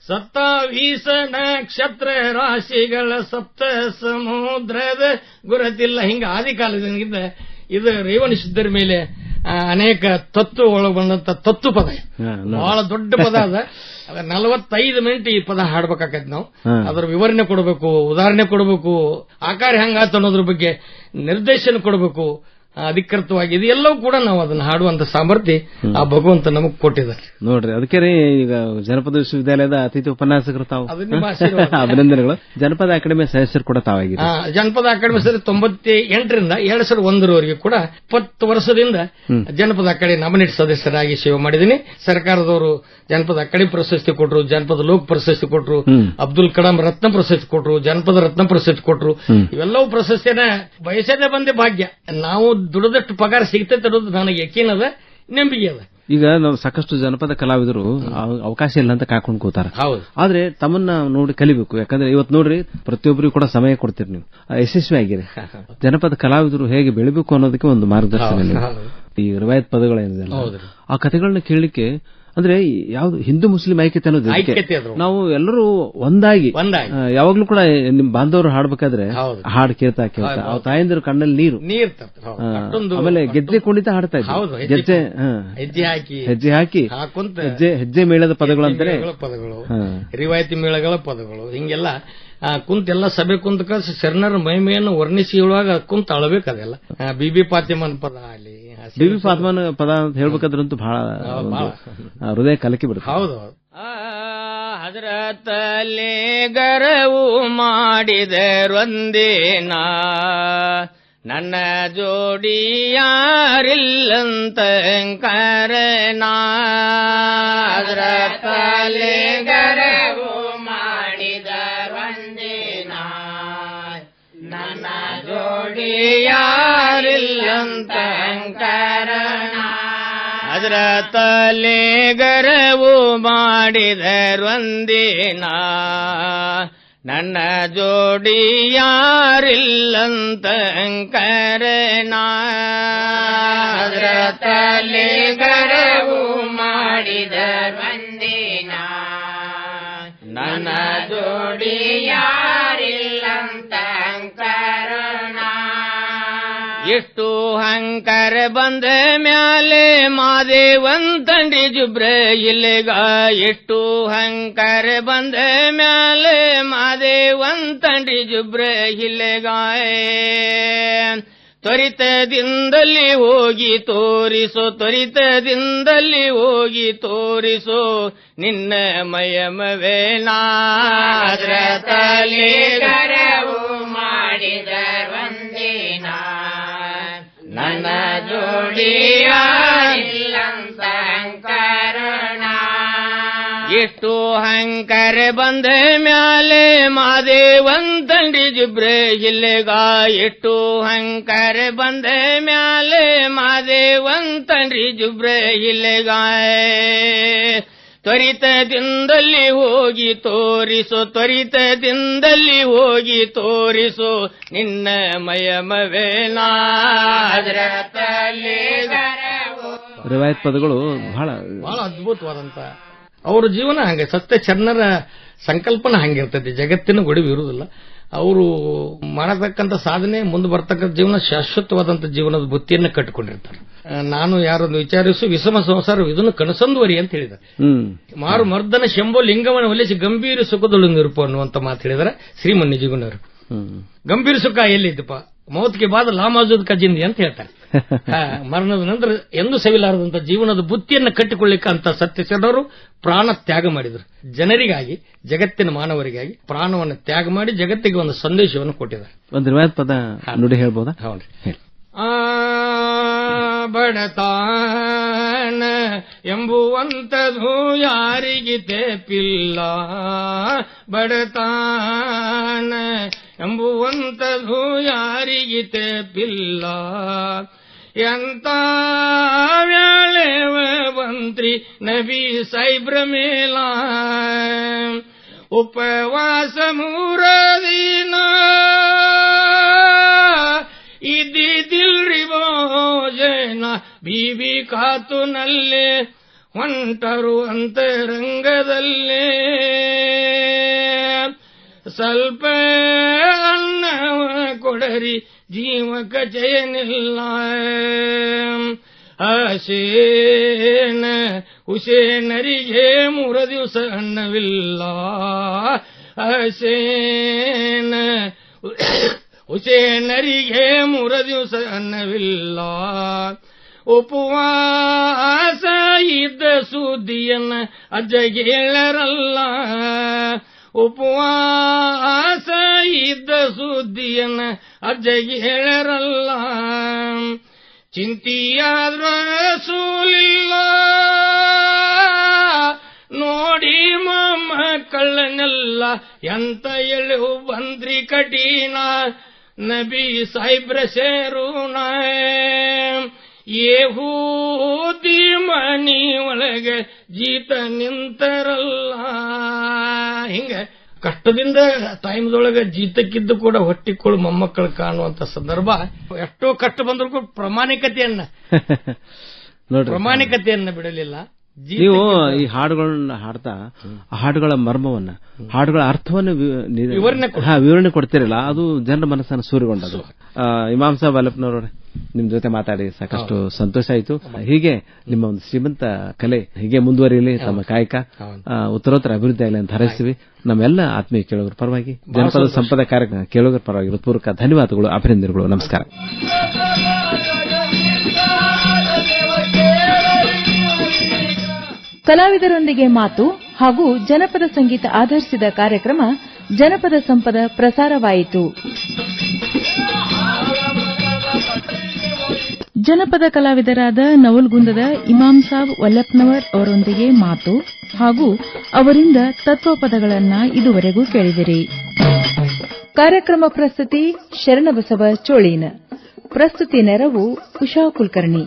27 ನಕ್ಷತ್ರ ರಾಶಿಗಳ ಸಪ್ತ ಸಮುದ್ರದ ಗುರುತಿಲ್ಲ. ಹಿಂಗ ಆದಿಕಾಲದಿಂದ ಇದು ರೇವಣ ಸಿದ್ಧರ ಮೇಲೆ ಅನೇಕ ತತ್ವ ಒಳಗೊಂಡಂತ ತತ್ವ ಪದ, ಬಹಳ ದೊಡ್ಡ ಪದ ಅದ. 45 ಮಿನಿಟ್ ಈ ಪದ ಹಾಡ್ಬೇಕಾಗತ್ತೆ. ನಾವು ಅದರ ವಿವರಣೆ ಕೊಡಬೇಕು, ಉದಾಹರಣೆ ಕೊಡಬೇಕು, ಆಕಾರ ಹೆಂಗಾತ ಅನ್ನೋದ್ರ ಬಗ್ಗೆ ನಿರ್ದೇಶನ ಕೊಡಬೇಕು ಅಧಿಕೃತವಾಗಿ. ಇದೆಲ್ಲವೂ ಕೂಡ ನಾವು ಅದನ್ನ ಹಾಡುವಂತ ಸಾಮರ್ಥ್ಯ ಆ ಭಗವಂತ ನಮಗ್ ಕೊಟ್ಟಿದ್ದಾರೆ ನೋಡ್ರಿ. ಅದಕ್ಕೆ ಈಗ ಜನಪದ ವಿಶ್ವವಿದ್ಯಾಲಯದ ಅತಿಥಿ ಉಪನ್ಯಾಸಕರು ತಾವು. ಅಭಿನಂದನೆಗಳು. ಜನಪದ ಅಕಾಡೆಮಿ ಸದಸ್ಯರು ಕೂಡ ತಾವಾಗಿರಿ. ಜನಪದ ಅಕಾಡೆಮಿ ಸರಿ 98ರಿಂದ 2001ರವರೆಗೆ ಕೂಡ 20 ವರ್ಷದಿಂದ ಜನಪದ ಅಕಾಡೆಮಿ ನಾಮಿನೇಟ್ ಸದಸ್ಯರಾಗಿ ಸೇವೆ ಮಾಡಿದ್ದೀನಿ. ಸರ್ಕಾರದವರು ಜನಪದ ಅಕಾಡೆಮಿ ಪ್ರಶಸ್ತಿ ಕೊಟ್ಟರು, ಜನಪದ ಲೋಕ ಪ್ರಶಸ್ತಿ ಕೊಟ್ಟರು, ಅಬ್ದುಲ್ ಕಲಾಂ ರತ್ನ ಪ್ರಶಸ್ತಿ ಕೊಟ್ಟರು, ಜನಪದ ರತ್ನ ಪ್ರಶಸ್ತಿ ಕೊಟ್ಟರು. ಇವೆಲ್ಲವೂ ಪ್ರಶಸ್ತಿಯನ್ನ ಬಯಸದೇ ಬಂದೆ ಭಾಗ್ಯ. ನಾವು ದುಡದಷ್ಟು ಪಗಾರ ಸಿಗ್ತೈತೆ ಅನ್ನೋದು ನನಗೆ ಯಕೀನದ, ನಂಬಿಕೆ ಅದ. ಈಗ ನಾವು ಸಾಕಷ್ಟು ಜನಪದ ಕಲಾವಿದರು ಅವಕಾಶ ಇಲ್ಲ ಅಂತ ಕಾಕೊಂಡು ಕೂತಾರ. ಆದ್ರೆ ತಮ್ಮನ್ನ ನೋಡಿ ಕಲಿಬೇಕು. ಯಾಕಂದ್ರೆ ಇವತ್ತು ನೋಡ್ರಿ, ಪ್ರತಿಯೊಬ್ಬರಿಗೂ ಕೂಡ ಸಮಯ ಕೊಡ್ತೀರಿ, ನೀವು ಯಶಸ್ವಿ ಆಗಿರಿ. ಜನಪದ ಕಲಾವಿದರು ಹೇಗೆ ಬೆಳಿಬೇಕು ಅನ್ನೋದಕ್ಕೆ ಒಂದು ಮಾರ್ಗದರ್ಶನ. ಈ ರಿವಾಯತ್ ಪದಗಳೇನಿದೆ ಆ ಕಥೆಗಳನ್ನ ಕೇಳಲಿಕ್ಕೆ ಅಂದ್ರೆ ಯಾವ್ದು ಹಿಂದೂ ಮುಸ್ಲಿಂ ಐಕ್ಯತೆ ಅನ್ನೋದು, ನಾವು ಎಲ್ಲರೂ ಒಂದಾಗಿ ಯಾವಾಗ್ಲೂ ಕೂಡ ನಿಮ್ ಬಾಂಧವರು ಹಾಡ್ಬೇಕಾದ್ರೆ ಹಾಡು ಕೇಳ್ತಾ ಆ ತಾಯಂದಿರು ಕಣ್ಣಲ್ಲಿ ನೀರು. ಆಮೇಲೆ ಗೆಜ್ಜೆ ಕುಣಿತ ಹಾಡ್ತಾ ಇದ್ರು. ಹೆಜ್ಜೆ ಹಾಕಿ ಹೆಜ್ಜೆ ಮೇಳದ ಪದಗಳು ಅಂತಾರೆ, ರಿವಾಯತಿ ಮೇಳಗಳ ಪದಗಳು. ಹಿಂಗೆಲ್ಲ ಕುಂತೆಲ್ಲ ಸಭೆ ಕುಂತ ಶರಣರ ಮಹಿಮೆಯನ್ನು ವರ್ಣಿಸಿ ಹೇಳುವಾಗ ಕುಂತ ಅಳಬೇಕದೆಲ್ಲ. ಬಿಬಿ ಫಾತಿಮನ್ ಪದ ಆಗಲಿ, ಬಿಬಿ ಫಾತಿಮನ್ ಪದ ಅಂತ ಹೇಳ್ಬೇಕಾದ್ರಂತೂ ಬಹಳ ಹೃದಯ ಕಲಕಿ ಬಿಡುತ್ತೆ. ಹೌದು. ಹಜರತಲ್ಲಿ ಗರವು ಮಾಡಿದರೊಂದೇನ ನನ್ನ ಜೋಡಿ ಯಾರಿಲ್ಲಂತ ಕರನ. ಹಜರತಲ್ಲಿ ಗರವು ಮಾಡಿದರೊಂದೇನ ನನ್ನ ಜೋಡಿ ಯಾರಿಲ್ಲಂತ ಕರನ. ಹಜರತಲ್ಲಿ ಗರವು ಮಾಡಿದರೊಂದೇನ ನನ್ನ ಜೋಡಿ ಯಾರಿಲ್ಲಂತ ಕರನ. ಹಜರತಲ್ಲಿ ಗರವು ಮಾಡಿದರೊಂದೇನ ನನ್ನ ಜೋಡಿ ಯಾರಿಲ್ಲಂತ ಕರನ. ಎಷ್ಟು ಹಂಕಾರ ಬಂದ ಮ್ಯಾಲೆ ಮಾದೇವಂತಂಡಿ ಜುಬ್ರ ಇಲ್ಲಿಗ ಎಷ್ಟು ಹಂಕಾರ ಬಂದ ಮ್ಯಾಲೆ ಮಾದೇವಂತಂಡಿ ಜುಬ್ರ ಇಲ್ಲಿಗಾಯ ತ್ವರಿತದಿಂದಲೇ ಹೋಗಿ ತೋರಿಸೋ ತ್ವರಿತದಿಂದಲೇ ಹೋಗಿ ತೋರಿಸೋ ನಿನ್ನ ಮಯಮವೇನಾದ್ರ ತಲೆಗರವು ಮಾಡಿದ ವಂದಿನ ನನ್ನ ಜೋಡಿಯಾರಿಲ್ಲಂತ ಕರುಣ ಎಷ್ಟು ಹಂಕಾರ ಬಂದ ಮ್ಯಾಲೆ ಮಾದೇವಂತಂಡಿ ಜುಬ್ರ ಇಲ್ಲಿಗ ಎಷ್ಟು ಹಂಕಾರ ಬಂದ ಮ್ಯಾಲೆ ಮಾದೇವಂತಂಡಿ ಜುಬ್ರ ಇಲ್ಲಿಗ ತ್ವರಿತದಿಂದಲೇ ಹೋಗಿ ತೋರಿಸೋ ತ್ವರಿತದಿಂದಲೇ ಹೋಗಿ ತೋರಿಸೋ ನಿನ್ನ ಮಯಮವೇನಾದ್ರ ತಲೆಗರವು. ರಿವಾಯತ್ ಪದಗಳು ಬಹಳ ಅದ್ಭುತವಾದಂತ ಅವರ ಜೀವನ ಹಂಗೆ ಸತ್ಯ ಚನ್ನರ ಸಂಕಲ್ಪನ ಹಂಗಿರ್ತೈತಿ. ಜಗತ್ತಿನ ಗೊಡವೆ ಇರುವುದಿಲ್ಲ. ಅವರು ಮಾಡತಕ್ಕಂಥ ಸಾಧನೆ ಮುಂದೆ ಬರ್ತಕ್ಕಂಥ ಜೀವನ ಶಾಶ್ವತವಾದಂಥ ಜೀವನದ ಬುತ್ತಿಯನ್ನು ಕಟ್ಟಿಕೊಂಡಿರ್ತಾರೆ. ನಾನು ಯಾರನ್ನು ವಿಚಾರಿಸು ವಿಷಮ ಸಂಸಾರ ಇದನ್ನು ಕನಸಂದುವರಿ ಅಂತ ಹೇಳಿದ್ದಾರೆ. ಮಾರು ಮರ್ದನ ಶಂಭೋ ಲಿಂಗವನ್ನು ಒಲಿಸಿ ಗಂಭೀರ ಸುಖದೊಳು ನಿರುಪು ಅನ್ನುವಂತ ಮಾತು ಹೇಳಿದಾರೆ ಶ್ರೀಮನ್ ನಿಜಗುಣರು. ಗಂಭೀರ ಸುಖ ಎಲ್ಲಿದ್ದಪ್ಪ ಮೌತ್ಗೆ ಬಾದ ಲಾಮಾಜುದ್ ಕಜಿಂದಿ ಅಂತ ಹೇಳ್ತಾರೆ. ಮರಣದ ನಂತರ ಎಂದು ಸವಿಲಾರದಂತ ಜೀವನದ ಬುತ್ತಿಯನ್ನು ಕಟ್ಟಿಕೊಳ್ಳಿಕ್ಕೆ ಅಂತ ಸತ್ಯಶರಣರು ಪ್ರಾಣ ತ್ಯಾಗ ಮಾಡಿದರು. ಜನರಿಗಾಗಿ, ಜಗತ್ತಿನ ಮಾನವರಿಗಾಗಿ ಪ್ರಾಣವನ್ನು ತ್ಯಾಗ ಮಾಡಿ ಜಗತ್ತಿಗೆ ಒಂದು ಸಂದೇಶವನ್ನು ಕೊಟ್ಟಿದ್ದಾರೆ. ಒಂದು ರಿವಾಯತ್ ಪದ ನುಡಿ ಹೇಳ್ಬೋದಾ? ಹೌದ್ರಿ. ಬಡತಾನ ಎಂಬುವಂತದು ಯಾರಿಗೆ ತೇಪಿಲ್ಲ, ಬಡತಾನ ಎಂಬುವಂತದು ಯಾರಿಗೆ ತೇಪಿಲ್ಲ. ಎಂತ ವ್ಯಾಳೆವ ಬಂತ್ರಿ ನಬಿ ಸೈಬ್ರ ಮೇಲ ಉಪವಾಸ 3 ದಿನ ಇದ್ದಿದ್ದಿಲ್ರಿ ಭೋಜನ ಬೀಬಿ ಕಾತುನಲ್ಲೇ ಹೊಂಟರು ಅಂತರಂಗದಲ್ಲೇ. ಸ್ವಲ್ಪ ಅನ್ನವ ಕೊಡರಿ ಜೀವಕ ಜಯನಿಲ್ಲ. ಹಸೇನ ಹುಸೇನರಿಗೆ 3 ದಿವಸ ಅನ್ನವಿಲ್ಲ. ಹಸೇನ ಹುಸೇನರಿಗೆ 3 ದಿವಸ ಅನ್ನವಿಲ್ಲ. ಉಪವಾಸ ಇದ್ದ ಸುದ್ದಿಯನ್ನ ಅಜ್ಜಗೇಳರಲ್ಲ. ಉಪವಾಸ ಇದ್ದ ಸುದ್ದಿಯನ್ನ ಅಜ್ಜಗೆ ಹೇಳರಲ್ಲ. ಚಿಂತಿಯಾದ್ರ ಸೂಲಿಲ್ಲ ನೋಡಿ ಮೊಮ್ಮಕ್ಕಳನ್ನೆಲ್ಲ ಎಂತ ಎಳು ಬಂದ್ರಿ ಕಠಿಣ ನಬಿ ಸಾಯಿಬ್ರ ಸೇರುಣ. ಯೆಹೂದಿ ಮನಿ ಒಳಗೆ ಜೀತ ನಿಂತರಲ್ಲ. ಹಿಂಗ ಕಷ್ಟದಿಂದ ಟೈಮ್ದೊಳಗೆ ಜೀತಕ್ಕಿದ್ದು ಕೂಡ ಹೊಟ್ಟಿಕೊಳ್ಳು ಮೊಮ್ಮಕ್ಕಳು ಕಾಣುವಂತ ಸಂದರ್ಭ. ಎಷ್ಟೋ ಕಷ್ಟ ಬಂದರೂ ಪ್ರಾಮಾಣಿಕತೆಯನ್ನ ಬಿಡಲಿಲ್ಲ. ನೀವು ಈ ಹಾಡುಗಳನ್ನ ಹಾಡ್ತಾ ಹಾಡುಗಳ ಮರ್ಮವನ್ನ, ಹಾಡುಗಳ ಅರ್ಥವನ್ನು ವಿವರಣೆ ಕೊಡ್ತಿರಲ್ಲ, ಅದು ಜನರ ಮನಸ್ಸನ್ನು ಸೂರಿಗೊಂಡದು. ಇಮಾಮ್ ಸಾಬ್ ವಲ್ಲಪ್ಪನವರೇ, ನಿಮ್ ಜೊತೆ ಮಾತಾಡಿ ಸಾಕಷ್ಟು ಸಂತೋಷ ಆಯಿತು. ಹೀಗೆ ನಿಮ್ಮ ಒಂದು ಶ್ರೀಮಂತ ಕಲೆ ಹೀಗೆ ಮುಂದುವರಿಯಲಿ, ತಮ್ಮ ಕಾಯಕ ಉತ್ತರೋತ್ತರ ಅಭಿವೃದ್ಧಿ ಆಗಲಿ ಅಂತ ಹಾರೈಸ್ತೀವಿ. ನಮ್ಮೆಲ್ಲ ಆತ್ಮೀಯ ಕೇಳುಗರ ಪರವಾಗಿ, ಜನಪದ ಸಂಪದ ಕಾರ್ಯಕ್ರಮ ಕೇಳುಗರ ಪರವಾಗಿ ಹೃತ್ಪೂರ್ವಕ ಧನ್ಯವಾದಗಳು, ಅಭಿನಂದನೆಗಳು. ನಮಸ್ಕಾರ. ಕಲಾವಿದರೊಂದಿಗೆ ಮಾತು ಹಾಗೂ ಜನಪದ ಸಂಗೀತ ಆಧರಿಸಿದ ಕಾರ್ಯಕ್ರಮ ಜನಪದ ಸಂಪದ ಪ್ರಸಾರವಾಯಿತು. ಜನಪದ ಕಲಾವಿದರಾದ ನವಲ್ಗುಂದದ ಇಮಾಮ್ ಸಾಬ್ ವಲ್ಲಪ್ಪನವರ್ ಅವರೊಂದಿಗೆ ಮಾತು ಹಾಗೂ ಅವರಿಂದ ತತ್ವಪದಗಳನ್ನ ಇದುವರೆಗೂ ಕೇಳಿದಿರಿ. ಕಾರ್ಯಕ್ರಮ ಪ್ರಸ್ತುತಿ ಶರಣಬಸವ ಚೋಳೀನ. ಪ್ರಸ್ತುತಿ ನೆರವು ಉಷಾ ಕುಲಕರ್ಣಿ.